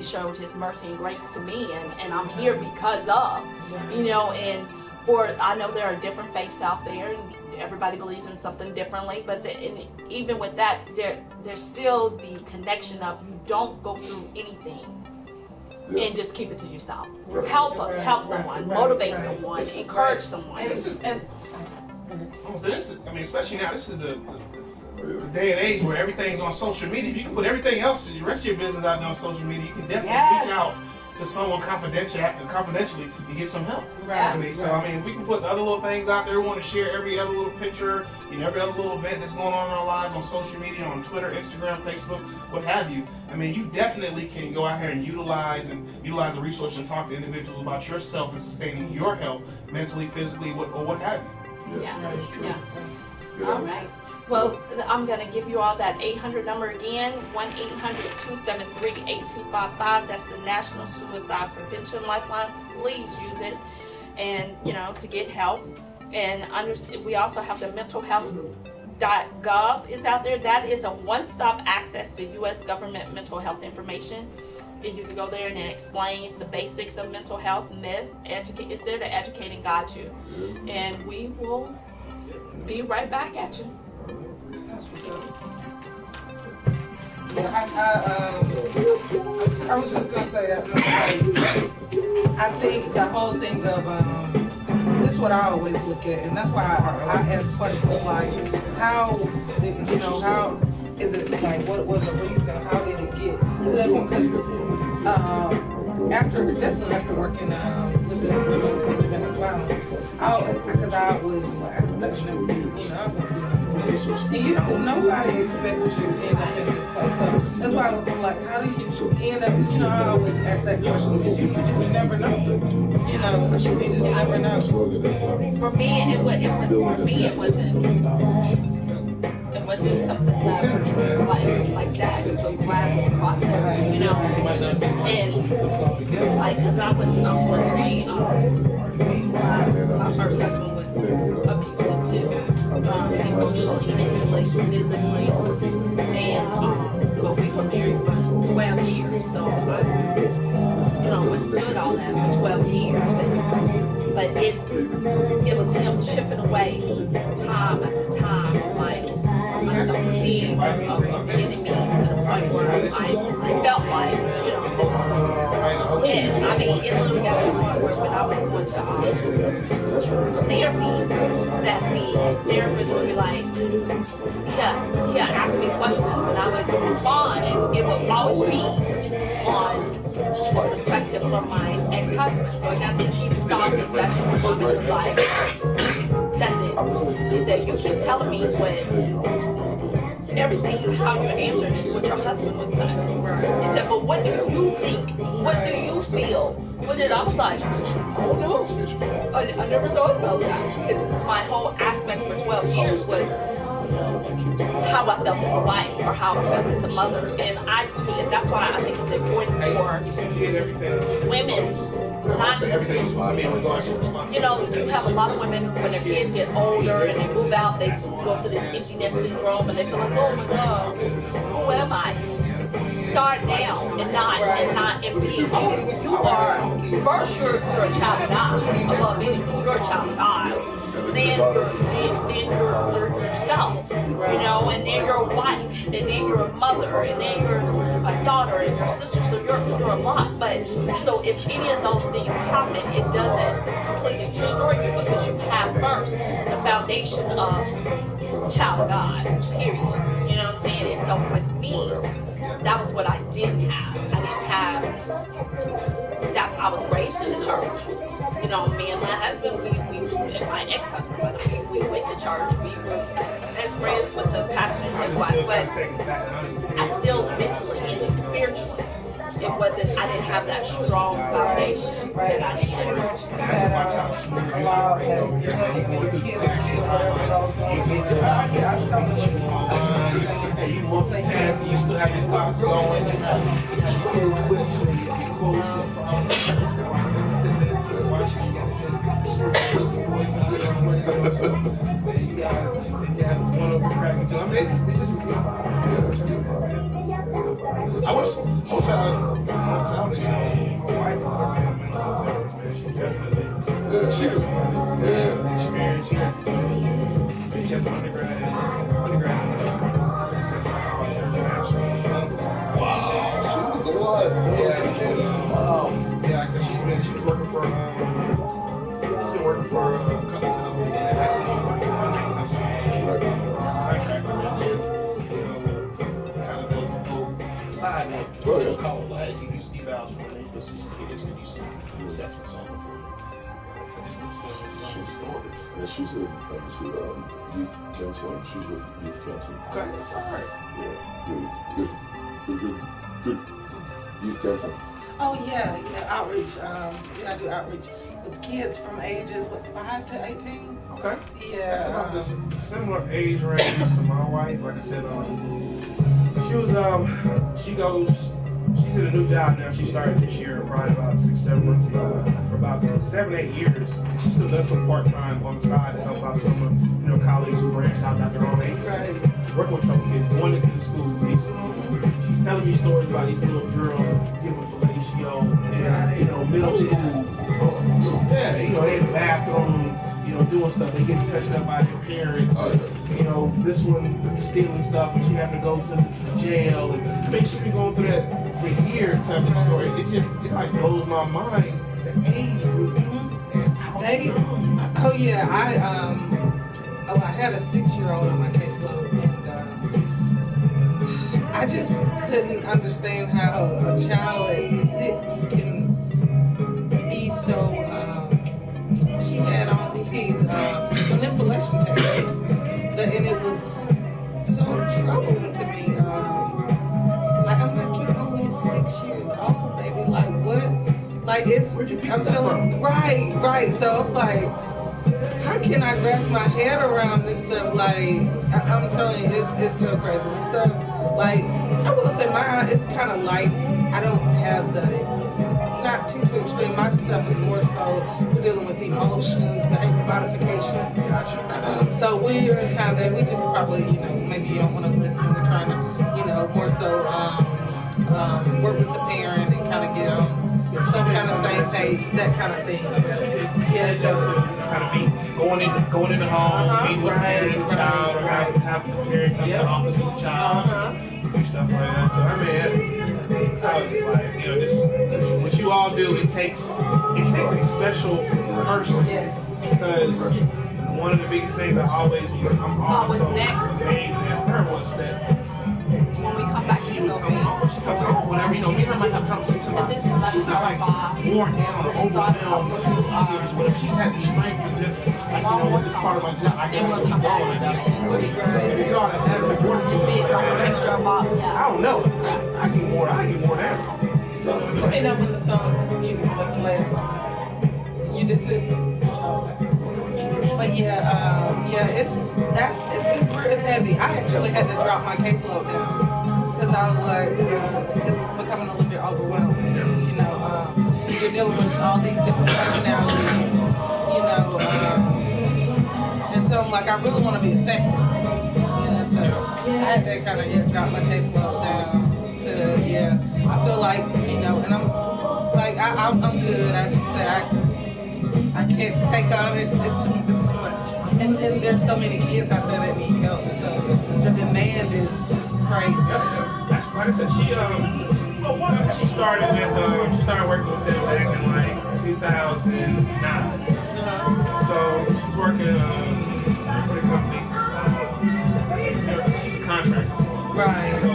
showed his mercy and grace to me, and I'm here because of, you know, and I know there are different faiths out there, and everybody believes in something differently, but even with that, there's still the connection of you don't go through anything and just keep it to yourself. Help someone, motivate someone, encourage someone. I mean, especially now, this is the day and age where everything's on social media. You can put everything else, the rest of your business out there on social media. You can definitely reach out to someone confidentially and get some help. I mean, so I mean, we can put other little things out there. We want to share every other little picture, you know, every other little event that's going on in our lives on social media, on Twitter, Instagram, Facebook, what have you. I mean, you definitely can go out here and utilize the resource and talk to individuals about yourself and sustaining your health, mentally, physically, or what have you. All right. Well, I'm going to give you all that 800 number again, 1-800-273-8255. That's the National Suicide Prevention Lifeline. Please use it, and, you know, to get help. And we also have the mentalhealth.gov is out there. That is a one-stop access to U.S. government mental health information. And you can go there and it explains the basics of mental health, and it's there to educate and guide you. And we will be right back at you. That's what's up. Yeah, I was just gonna say, I think the whole thing of this is what I always look at, and that's why I ask questions like, how is it, like, what was the reason? How did it get to that point? Because after working with the women's domestic violence, because I was like, and you know, nobody expects you to end up in this place. So that's why I'm like, how do you end up? You know, I always ask that question because you just never know. You know, you just never know. For me, it wasn't something like that. It's a gradual process, you know. And like, cause I was 14, my first husband was abusive too. Emotionally, mentally, physically, and but we were married for 12 years, so I, you know, withstood all that for 12 years. But it was him chipping away time after time, like myself seeing of getting me to the point where I felt like, you know, this was it. I mean, it literally got to the point where when I was going to therapy, that the therapist would be like, yeah, ask me questions, and I would respond. It would always be on perspective from my ex-husband. So it got to the stopped the session where he was like, that's it. He said, you've been telling me what everything, how you're answering is what your husband would say. He said, but what do you think? What do you feel? What did I was like, oh no, I never thought about that. Because my whole aspect for 12 years was how I felt as a wife or how I felt as a mother. And that's why I think it's important for women not to, you know, you have a lot of women when their kids get older and they move out, they go through this empty nest syndrome and they feel like, oh my God, who am I? Start down and be, oh, you are, first you're a child of God above anything, you're a child of God. then yourself, you know, and then your wife, and then your mother, and then your daughter and your sister. So you're a lot. But so if any of those things happen, it doesn't completely destroy you because you have first the foundation of child of God, period. You know what I'm saying? And so with me, that was what I didn't have. I didn't have that. I was raised in the church. You know, me and my husband, my ex-husband, by the way, we went to church. We were best friends with the pastor and his wife, but I still mentally and spiritually, it wasn't, I didn't have that strong foundation that I needed. You multitask, you still have your thoughts going, and you whips and you get close and sitting there watching you boys out there on and you guys one over cracking jokes. I mean, it's just a good vibe. Yeah, it's just a vibe. I wish I sounded, you know, my wife, man, she definitely, she was experience here. She has an undergrad in psychology international. Wow. She was the one. Wow. Yeah, because she was working for a couple companies that actually worked for one main company. As a contractor, and you know, kind of does a little side work. Call it like you do some evals for them, you do some kids, you do some assessments on them for you. So just listen to some stories. Yeah, she's a youth counselor. She's with youth counseling. Okay, that's all right. Yeah, good youth counseling. Oh yeah, outreach. I do outreach with kids from ages 5 to 18. Okay. Yeah. That's about the similar age range to my wife. Like I said, she's in a new job now. She started this year, probably about 6-7 months ago. For about 7-8 years, she still does some part-time on the side to help out some of colleagues who branch out at their own age. Right. Working with trouble kids, going into the schools. She's telling me stories about these little girls giving fellatio and middle school. Yeah, in the bathroom, doing stuff. They get touched up by their parents. This one stealing stuff and she having to go to jail. And I mean, she been going through that for years, telling the story. It like blows my mind. The age group. I had a 6-year-old on my caseload, and I just couldn't understand how a child at 6 can be so. She had all these manipulation techniques, and it was so troubling to me. I'm like, you're only 6 years old, baby. Like, what? Like, I'm telling, right. So I'm like, how can I grasp my head around this stuff? Like, I'm telling you, it's so crazy. This stuff, like, I will say mine is kind of light. I don't have not too extreme. My stuff is more so we're dealing with emotions, behavior modification. So we just probably, maybe you don't want to listen. We're trying to, more so work with the parent and kind of get on some kind of same page, that kind of thing. Yeah, so kind of be going in the home, meeting with the parent and the child, or have the parent come to the office with the child, and stuff like that. So I mean, I was just like, just what you all do, it takes a special person. Yes. Because one of the biggest things I'm always so amazed at her was that when we come back, she would come home, she comes home, whatever, me and her might have conversations about it. She's not like worn down or overwhelmed with tears, whatever. She's had the strength to just, like, this is part of my job. I gotta keep going. I gotta keep pushing. You ought to have the fortitude. I don't know. I get more down. You may know when the song, the last song. You did it? But it's heavy. I actually had to drop my caseload down because I was like, it's becoming a little bit overwhelming. You're dealing with all these different personalities, and so I'm like, I really want to be effective. So I had to kind of drop my caseload down to I feel like and I'm like I'm good. I just say I I can't take on it. It's too much. And there's so many kids out there that need help. So the demand is crazy. Yeah. That's like I said. She started working with them back in like 2009. So she's working for the company. She's a contractor. Right. So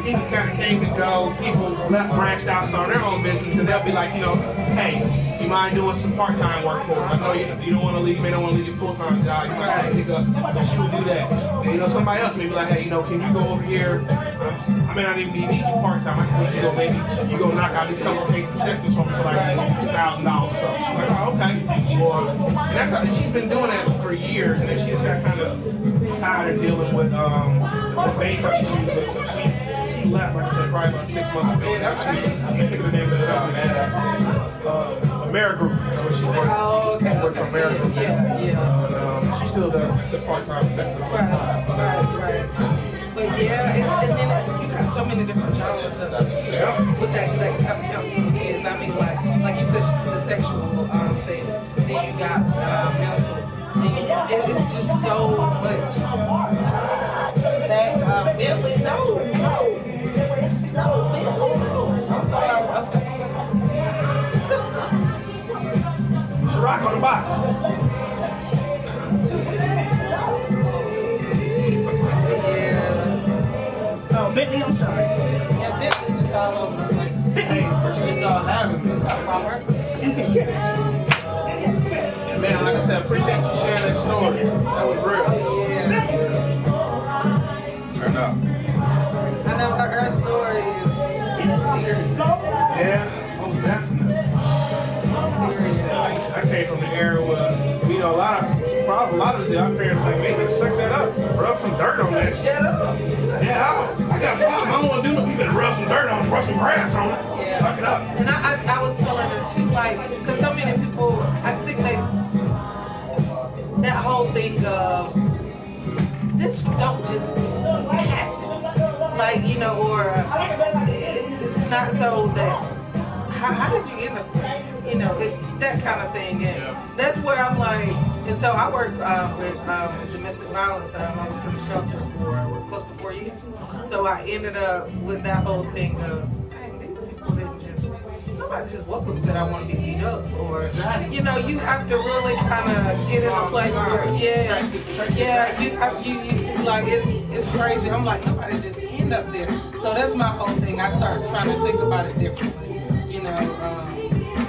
people kind of came and go. People branched out, started their own business, and they'll be like, hey, you mind doing some part-time work for us? I know you don't want to leave. You don't want to leave your full-time job. You might pick up. So she would do that. And somebody else may be like, hey, can you go over here? I may not even need you part-time. I just need you to go, maybe you go knock out these couple of case assessments for me for like $2,000 or something. She's like, oh, okay. And that's how she's been doing that for years, and then she just got kind of tired of dealing with the bank issues. So she left, like I said, probably about 6 months ago. I can't think of the name of the company. Amerigroup is what she's working. Oh, okay. Working for Amerigroup. Yeah. She still does part-time assessments. Right. But yeah, and then you got so many different genres with that type of counseling for kids. I mean, like you said, the sexual thing. Then you got mental. It's just so much. That Billy, no. I'm sorry. Okay. Rock on the bottom. Oh, Bentley, I'm sorry. Yeah, Bentley just all over the place. Hey, appreciate y'all having me. That's my work. And man, like I said, appreciate you sharing that story. That was real. Yeah. Turn up. I know her story is serious. Yeah, most definitely. Serious. I came from the era where, a lot of our parents like, man, let's suck that up, rub some dirt on that. Shut up. Yeah, I got a problem. I don't want to do nothing. You better rub some dirt on it, rub some grass on it. Yeah. Suck it up. And I was telling her too, like, because so many people, I think that whole thing of this don't just happen, like, or it's not so that. How did you end up, that kind of thing, and that's where I'm like, and so I work with domestic violence. I worked in the shelter for close to 4 years, so I ended up with that whole thing of, dang, these people didn't nobody just woke up and said I want to be beat up, or you have to really kind of get in a place where, you see, like it's crazy. I'm like, nobody just end up there. So that's my whole thing. I started trying to think about it differently.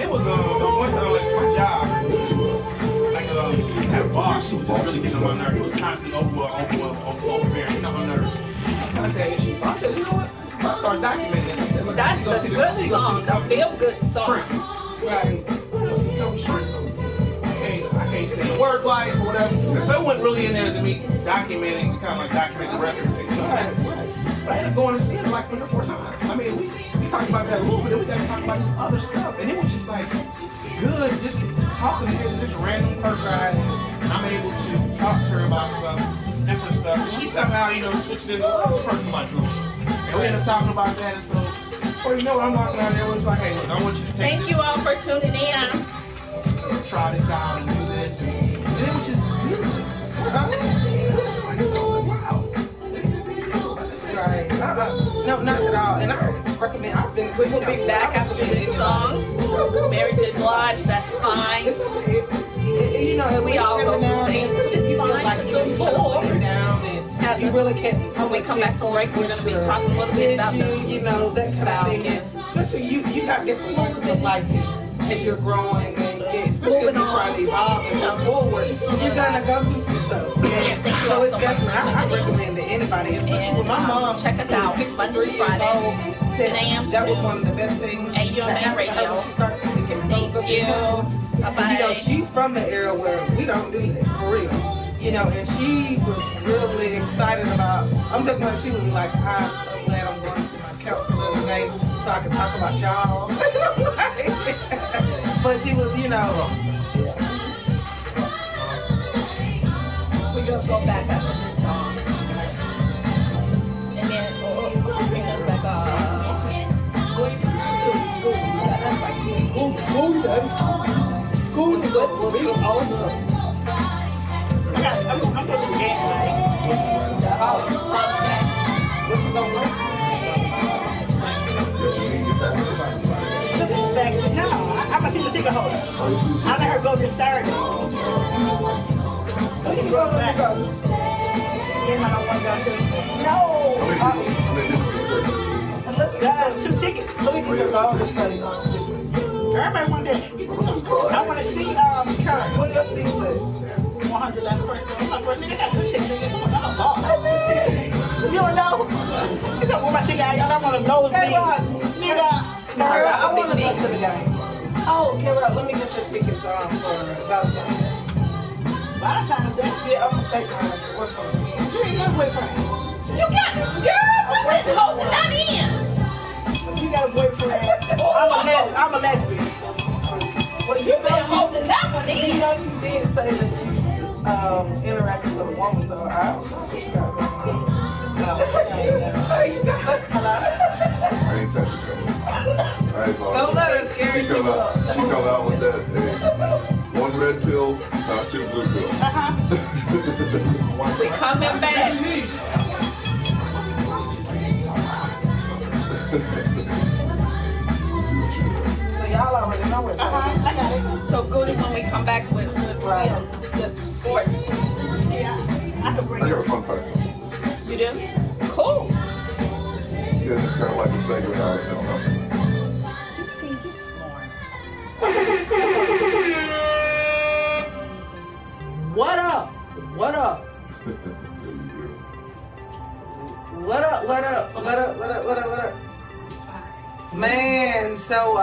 It was one time, like my job, had a boss who was just really getting on my nerves. He was constantly overbearing, on my nerves. I had issues. So I said, you know what? I started documenting this. I said, look, That's a good song, a feel-good song. Shrink. Right. I can't stand work life or whatever. So it wasn't really in there to me documenting, kind of like documenting the record thing. So but I ended up going and seeing it like 3 or 4 times. I mean, we talked about that a little bit, and we got to talk about this other stuff. And it was just like good, just talking to this random person. And I'm able to talk to her about stuff, different stuff. And she somehow, switched into this person like Drew. And we ended up talking about that. And so, before you know it, I'm walking out there and it was like, hey, look, I want you to take Thank you all for tuning in. Try this out and do this. And it was just beautiful. Wow. Right. No, not at all. And I recommend. We will be back after this song. Mary J. Blige, that's fine. We all go through things. It's just you feel like you fall down and you really can't. When we come back from break, we're going to be talking a little bit about that kind of thing. And especially you got different cycles of life as you're growing, and especially if you're trying to evolve and move forward, you're gonna go through some stuff. So it's definitely, I recommend to anybody, especially with my mom. Check us out 63 years Friday, old. 10 a.m. That was one of the best things. AUMA Radio. She started singing. Thank you. Bye-bye. She's from the era where we don't do that for real. And she was really excited about. I'm talking about. She was like, I'm so glad I'm going to my counselor today so I can talk about y'all. But she was, We're going to go back after this song. And then we'll bring us back up. Cool. I'm going to the game tonight. What's it going to work? No, I'm a season ticket holder. I let her go this Saturday. So you go back. No. Two tickets. Let me get your dog to study. Everybody want that. I want to see Karen. What your seat says? 100. That's first. Nigga, that's a ticket. You don't know? She said, "What my ticket? I want to know." Nigga. I want to go to the game. Oh, Kara, let me get your tickets for Valentine's. Valentine's Day? Yeah, I'm gonna take mine. What's on? You ain't got a boyfriend. You got, girl, put that hoe not in. You got a boyfriend. I'm a lesbian. Well, you been holding that one in. You know, you did say that you interacted with a woman, so I don't know what you got going on. No, I ain't touching her. Don't let her scare you up. She come out with that. Hey, one red pill, two blue pills. We coming back. So y'all already know it. I got it. So good when we come back with the sports. Yeah, I can bring I got a fun fact. You do? Cool. Yeah, it's kind of like the segment out of What up? What up? What up? What up? What up? What up? What up? What up? Man, so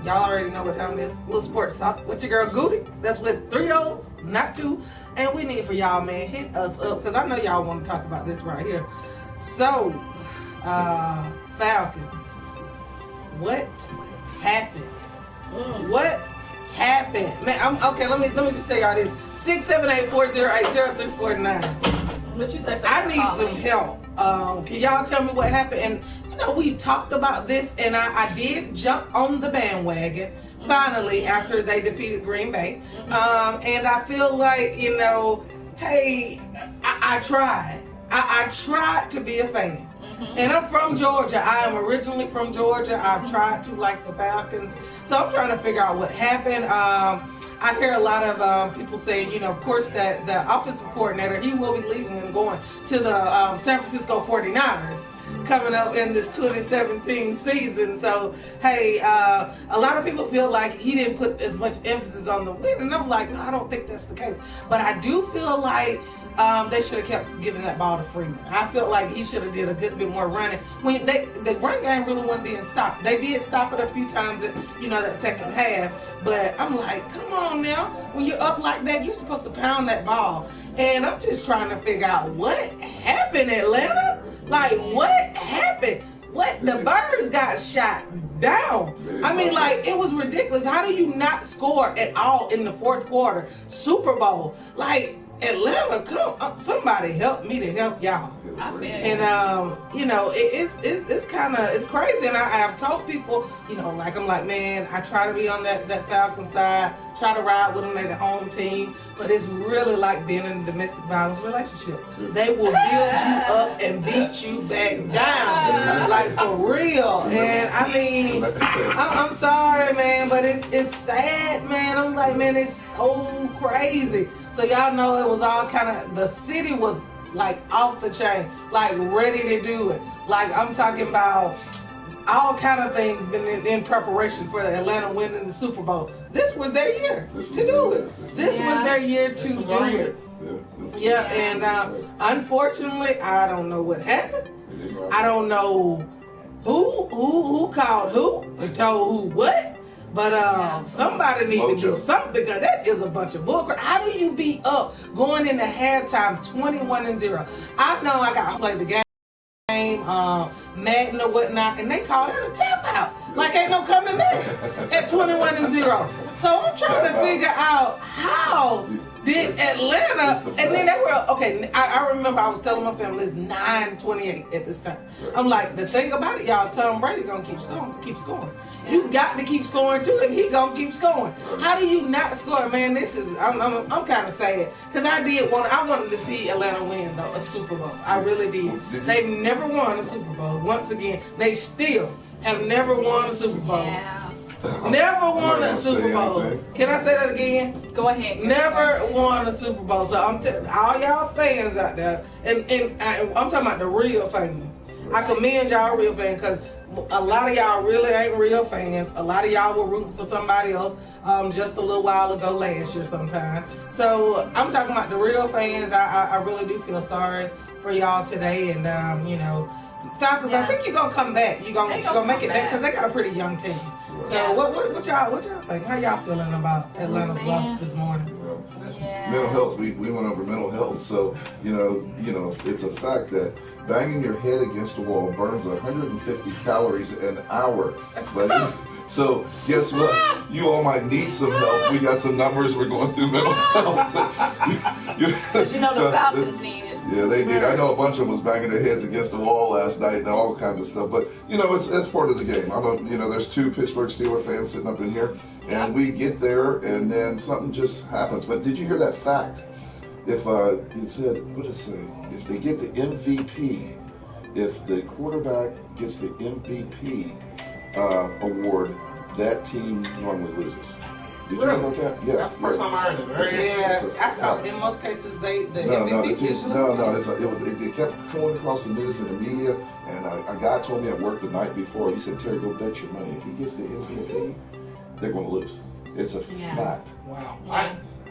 y'all already know what time it is. Little sports talk with your girl Goody. That's with 3 O's, not 2. And we need for y'all, man, hit us up because I know y'all want to talk about this right here. So, Falcons, what happened? What happened? Man, okay. Let me just say y'all this: 678-408-0349. What you say? I need some help. Can y'all tell me what happened? And you know, we talked about this, and I did jump on the bandwagon finally after they defeated Green Bay. And I feel like, you know, hey, I tried. I tried to be a fan. And I'm from Georgia. I am originally from Georgia. I've tried to like the Falcons. So I'm trying to figure out what happened. I hear a lot of people saying, you know, of course, that the offensive coordinator, he will be leaving and going to the San Francisco 49ers coming up in this 2017 season. So, hey, a lot of people feel like he didn't put as much emphasis on the win. And I'm like, no, I don't think that's the case. But I do feel like they should have kept giving that ball to Freeman. I feel like he should have did a good bit more running. When the run game really wasn't being stopped. They did stop it a few times in, you know, that second half. But I'm like, come on now. When you're up like that, you're supposed to pound that ball. And I'm just trying to figure out what happened, Atlanta. Like, what happened? What? The Birds got shot down. I mean, like, it was ridiculous. How do you not score at all in the fourth quarter? Super Bowl. Like, Atlanta, come somebody help me to help y'all. And you know, it's kind of, it's crazy. And I have told people, you know, like, I'm like, man, I try to be on that Falcon side, try to ride with them at the home team, but it's really like being in a domestic violence relationship. They will build you up and beat you back down, like, for real. And I mean, I'm sorry, man, but it's sad, man. I'm like, man, it's so crazy. So y'all know it was all kind of, the city was like off the chain, like ready to do it. Like, I'm talking about all kind of things been in preparation for Atlanta winning the Super Bowl. This was their year to do it. This was their year to do it. Yeah, and unfortunately, I don't know what happened. I don't know who called who and told who what. But somebody need to do something, because that is a bunch of bullcrap. How do you be up going into halftime 21-0? I know I got to play the game, Madden or whatnot, and they call it a tap out. Like, ain't no coming back at 21-0. So I'm trying to figure out how did Atlanta, and then they were, okay, I remember I was telling my family it's 9-28 at this time. I'm like, the thing about it, y'all, Tom Brady gonna keep scoring. You got to keep scoring too, and he gonna keep scoring. How do you not score, man? I'm kind of sad because I wanted to see Atlanta win though, a Super Bowl. I really did. They've never won a Super Bowl. Once again, they still have never won a Super Bowl. Yeah. Never won a Super Bowl. Can I say that again? Go ahead. Never won a Super Bowl. So I'm telling all y'all fans out there, and I'm talking about the real fans. I commend y'all real fans because a lot of y'all really ain't real fans. A lot of y'all were rooting for somebody else just a little while ago last year sometime. So I'm talking about the real fans. I really do feel sorry for y'all today, and you know, Falcons. I think you're gonna come back. You're gonna make it back because they got a pretty young team. So what y'all think? How y'all feeling about Atlanta's loss this morning? Mental health. We went over mental health. So you know, it's a fact that banging your head against the wall burns 150 calories an hour. But so guess what? You all might need some help. We got some numbers. We're going through mental health. You know the Falcons need it. Yeah, they did. I know a bunch of them was banging their heads against the wall last night and all kinds of stuff. But you know, it's part of the game. There's 2 Pittsburgh Steelers fans sitting up in here, and we get there, and then something just happens. But did you hear that fact? If it said, what did it say? If they get the MVP, if the quarterback gets the MVP award, that team normally loses. Did you know about that? Yeah. That's the first time I heard it. I thought in most cases the MVP usually. It kept going across the news and the media, and a guy told me at work the night before, he said, Terry, go bet your money. If he gets the MVP, they're going to lose. It's a fact. Wow.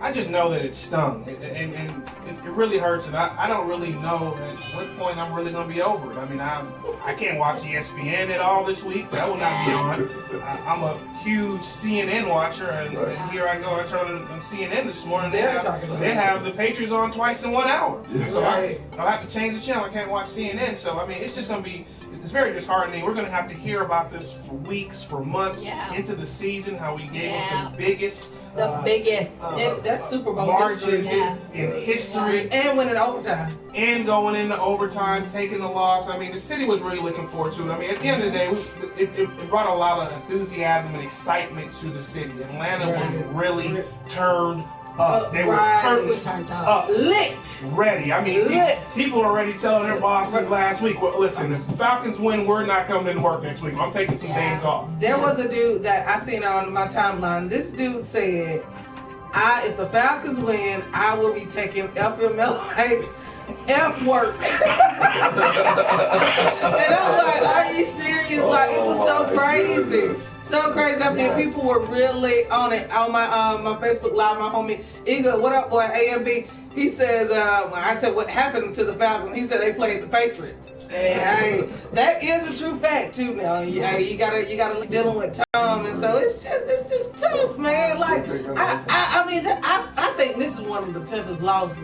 I just know that it stung, and it really hurts, and I don't really know at what point I'm really going to be over it. I mean, I can't watch ESPN at all this week. That will not be on. I'm a huge CNN watcher, and here I go. I turned on CNN this morning. They have the Patriots on twice in 1 hour. So I'll have to change the channel. I can't watch CNN. So, I mean, it's just going to be... It's very disheartening. We're going to have to hear about this for weeks, for months, into the season, how we gave up the biggest that's Super Bowl margin in history. And winning overtime. And going into overtime, taking the loss. I mean, the city was really looking forward to it. I mean, at the end of the day, it brought a lot of enthusiasm and excitement to the city. Atlanta was really turned up. They were turned up. Lit. Ready. I mean, people are already telling their bosses last week, well, listen, if the Falcons win, we're not coming to work next week. I'm taking some days off. There was a dude that I seen on my timeline. This dude said, if the Falcons win, I will be taking FMLA F work. And I'm like, are you serious? Like, it was so crazy. So crazy. I mean, people were really on it. On my Facebook Live, my homie Eagle, what up, boy, AMB? He says, I said, what happened to the Falcons? He said they played the Patriots. And that is a true fact too. Now, you gotta dealing with Tom, and so it's just tough, man. Like, I think this is one of the toughest losses,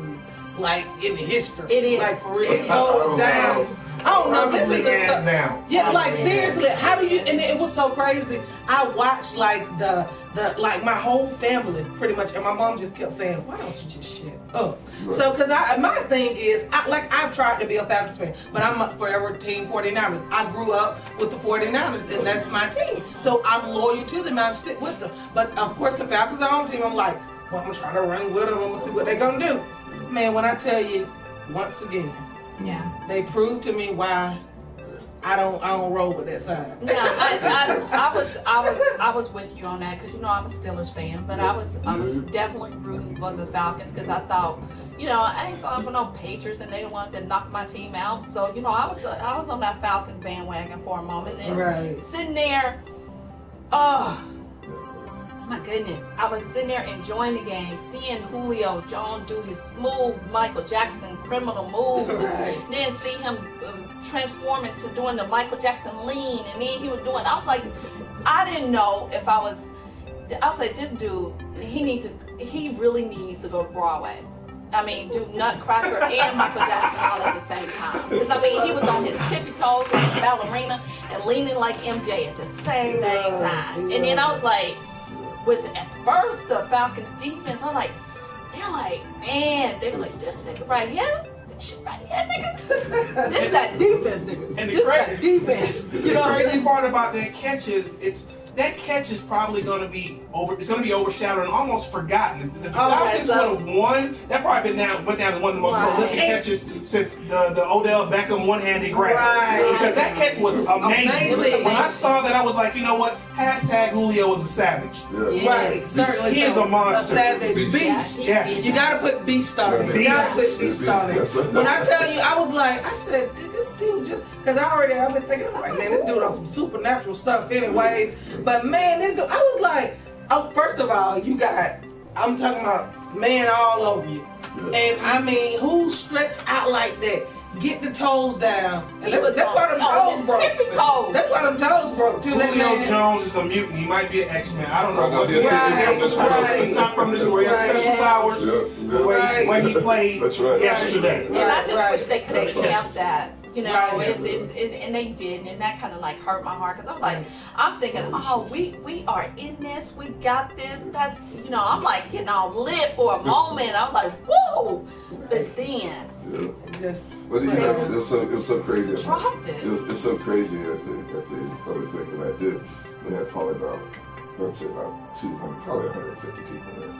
like, in the history. It is. Like, for real, it goes down. I don't know. This is a tough. Yeah, like, seriously, how do you? And it was so crazy. I watched like like my whole family pretty much, and my mom just kept saying, "Why don't you just shut up?" Right. So, cause my thing is, I've tried to be a Falcons fan, but I'm a forever team 49ers. I grew up with the 49ers, and that's my team. So I'm loyal to them. I stick with them. But of course, the Falcons are home team. I'm like, well, I'm gonna try to run with them. I'm gonna see what they're gonna do. Man, when I tell you, once again. Yeah. They proved to me why I don't roll with that side. Yeah, I was with you on that because I'm a Steelers fan, but I was definitely rooting for the Falcons because I thought, I ain't going for no Patriots and they the ones that knocked my team out. So I was on that Falcons bandwagon for a moment and sitting there, my goodness, I was sitting there enjoying the game, seeing Julio Jones do his smooth Michael Jackson criminal moves, and then see him transform into doing the Michael Jackson lean, and then he was doing, I was like, I didn't know if I was like, this dude, he really needs to go to Broadway. I mean, do Nutcracker and Michael Jackson all at the same time. Because, I mean, he was on his tippy toes like a ballerina and leaning like MJ at the same dang time. And then I was like, at first the Falcons defense, I'm like, they're like, this nigga right here, this shit right here, nigga. This is that defense, nigga. And this is that defense. The crazy part about that catch is that catch is probably going to be overshadowed and almost forgotten. The Falcons would have won. That probably went down as one of the most prolific catches since the Odell Beckham one-handed grab. Because that catch was amazing. When I saw that, I was like, you know what? Hashtag Julio is a savage. Right, certainly. He is a monster. A savage beast. Yes. You gotta put beast on it. You gotta put beast on it. When I tell you, I was like, I said, this dude just, because I've been thinking, I'm like, man, this dude on some supernatural stuff anyways. But man, this dude, I was like, oh, first of all, I'm talking about man all over you. And I mean, who stretched out like that? Get the toes down. And that's why them toes broke. That's why them toes broke too. Julio Jones is a mutant. He might be an X-Men. I don't know. He's not from this world. He has special powers the way he played yesterday. And I just wish they could have kept that. You know, and they didn't, and that kind of like hurt my heart because I'm thinking, oh, we are in this, we got this. That's, you know, I'm like getting all lit for a moment. I was like, whoa, but then. But you know, it was so crazy. Dropped it. It's so crazy at the other thing that I did. We had probably about 200, probably 150 people there.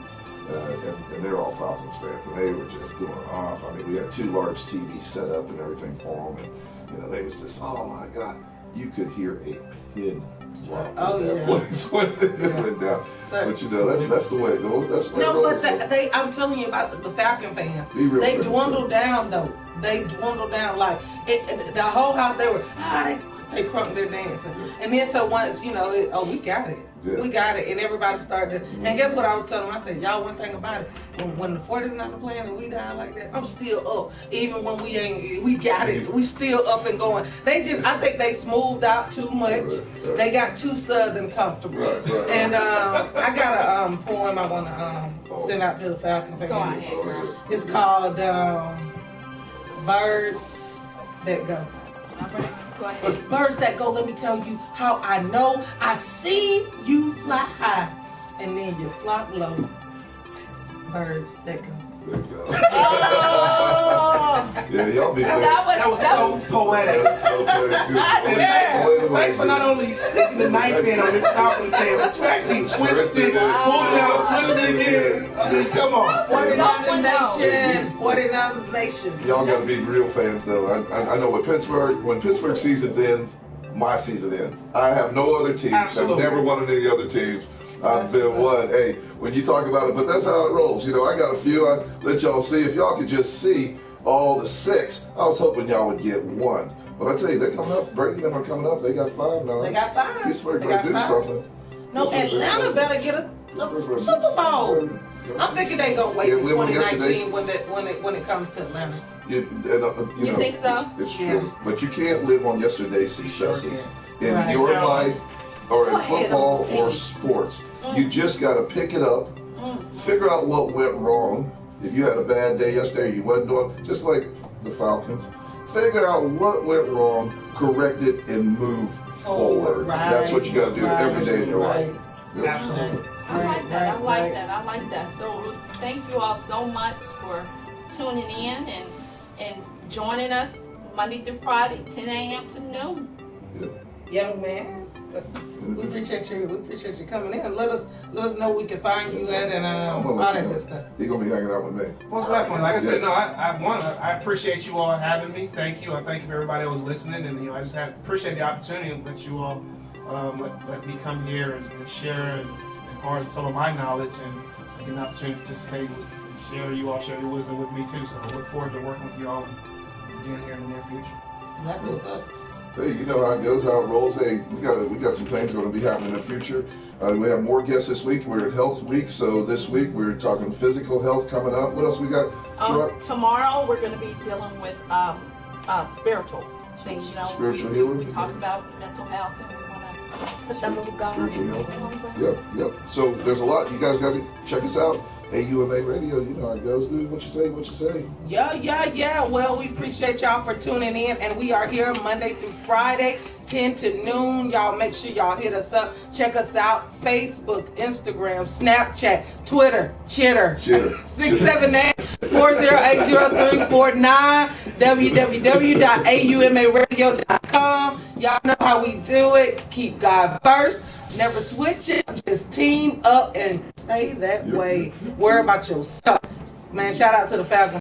And they're all Falcons fans, and they were just going off. I mean, we had 2 large TVs set up and everything for them, and you know, they was just, oh my God, you could hear a pin drop that place when it went down. So, but you know, that's the way. That's the way. No, but I'm telling you about the Falcon fans. They dwindled down though. They dwindled down like the whole house. They were they crunk their dancing, and then so once you know, we got it. Yeah. We got it, and everybody started. And guess what I was telling them? I said, y'all, one thing about it, when the 40's not playing and we down like that, I'm still up. Even when we got it, we still up and going. I think they smoothed out too much. They got too Southern comfortable. And I got a poem I want to send out to the Falcon fans. Go ahead, girl. It's called Birds That Go. All right. Go ahead. Birds that go, let me tell you how I know. I see you fly high, and then you flop low. Birds that go. Yeah, y'all be that was so poetic. Thanks for not only sticking the knife in on this Falcon tail, but you actually twisted, pulled it out, twisted it in. I mean, come on. 49ers Nation. Y'all got to be real fans, though. I know when Pittsburgh season ends, my season ends. I have no other teams. Absolutely. I've never wanted any other teams. I've been one. Hey, when you talk about it, but that's how it rolls. You know, I got a few. I let y'all see. If y'all could just see all the 6, I was hoping y'all would get 1. But I tell you, they're coming up. Brady and them are coming up. They got 5 now. They got 5. Pittsburgh better do something. No, Atlanta better get a Super Bowl. I'm thinking they gonna wait till 2019 when it comes to Atlanta. You think so? It's true, but you can't live on yesterday's successes in your life or in football or sports. You just got to pick it up, figure out what went wrong. If you had a bad day yesterday, you wasn't doing, just like the Falcons, figure out what went wrong, correct it, and move forward. That's what you got to do every day in your life. Yep. Absolutely. I like that. So thank you all so much for tuning in and joining us Monday through Friday, 10 a.m. to noon. Yeah, man. We appreciate you. We appreciate you coming in. Let us know where we can find you at and all that good stuff. You're gonna be hanging out with me. Most definitely. Like I said, I appreciate you all having me. Thank you. I thank you for everybody that was listening, and I just appreciate the opportunity that you all let me come here and share and impart some of my knowledge and get an opportunity to participate and share your wisdom with me too. So I look forward to working with you all again here in the near future. That's what's up. Hey, you know how it goes, how it rolls. Hey, we got some things going to be happening in the future. We have more guests this week. We're at Health Week, so this week we're talking physical health coming up. What else we got? Tomorrow we're going to be dealing with spiritual things. You know, spiritual healing. We talk about mental health, and we want to put that little guy. Spiritual health. Yep. So there's a lot. You guys got to check us out. AUMA Radio, you know how it goes, dude. What you say? Yeah. Well, we appreciate y'all for tuning in, and we are here Monday through Friday, 10 to noon. Y'all make sure y'all hit us up. Check us out. Facebook, Instagram, Snapchat, Twitter, Chitter. 678-408-0349, www.aumaradio.com. Y'all know how we do it. Keep God first. Never switch it. Just team up and stay that way. Worry about yourself. Man, shout out to the Falcons.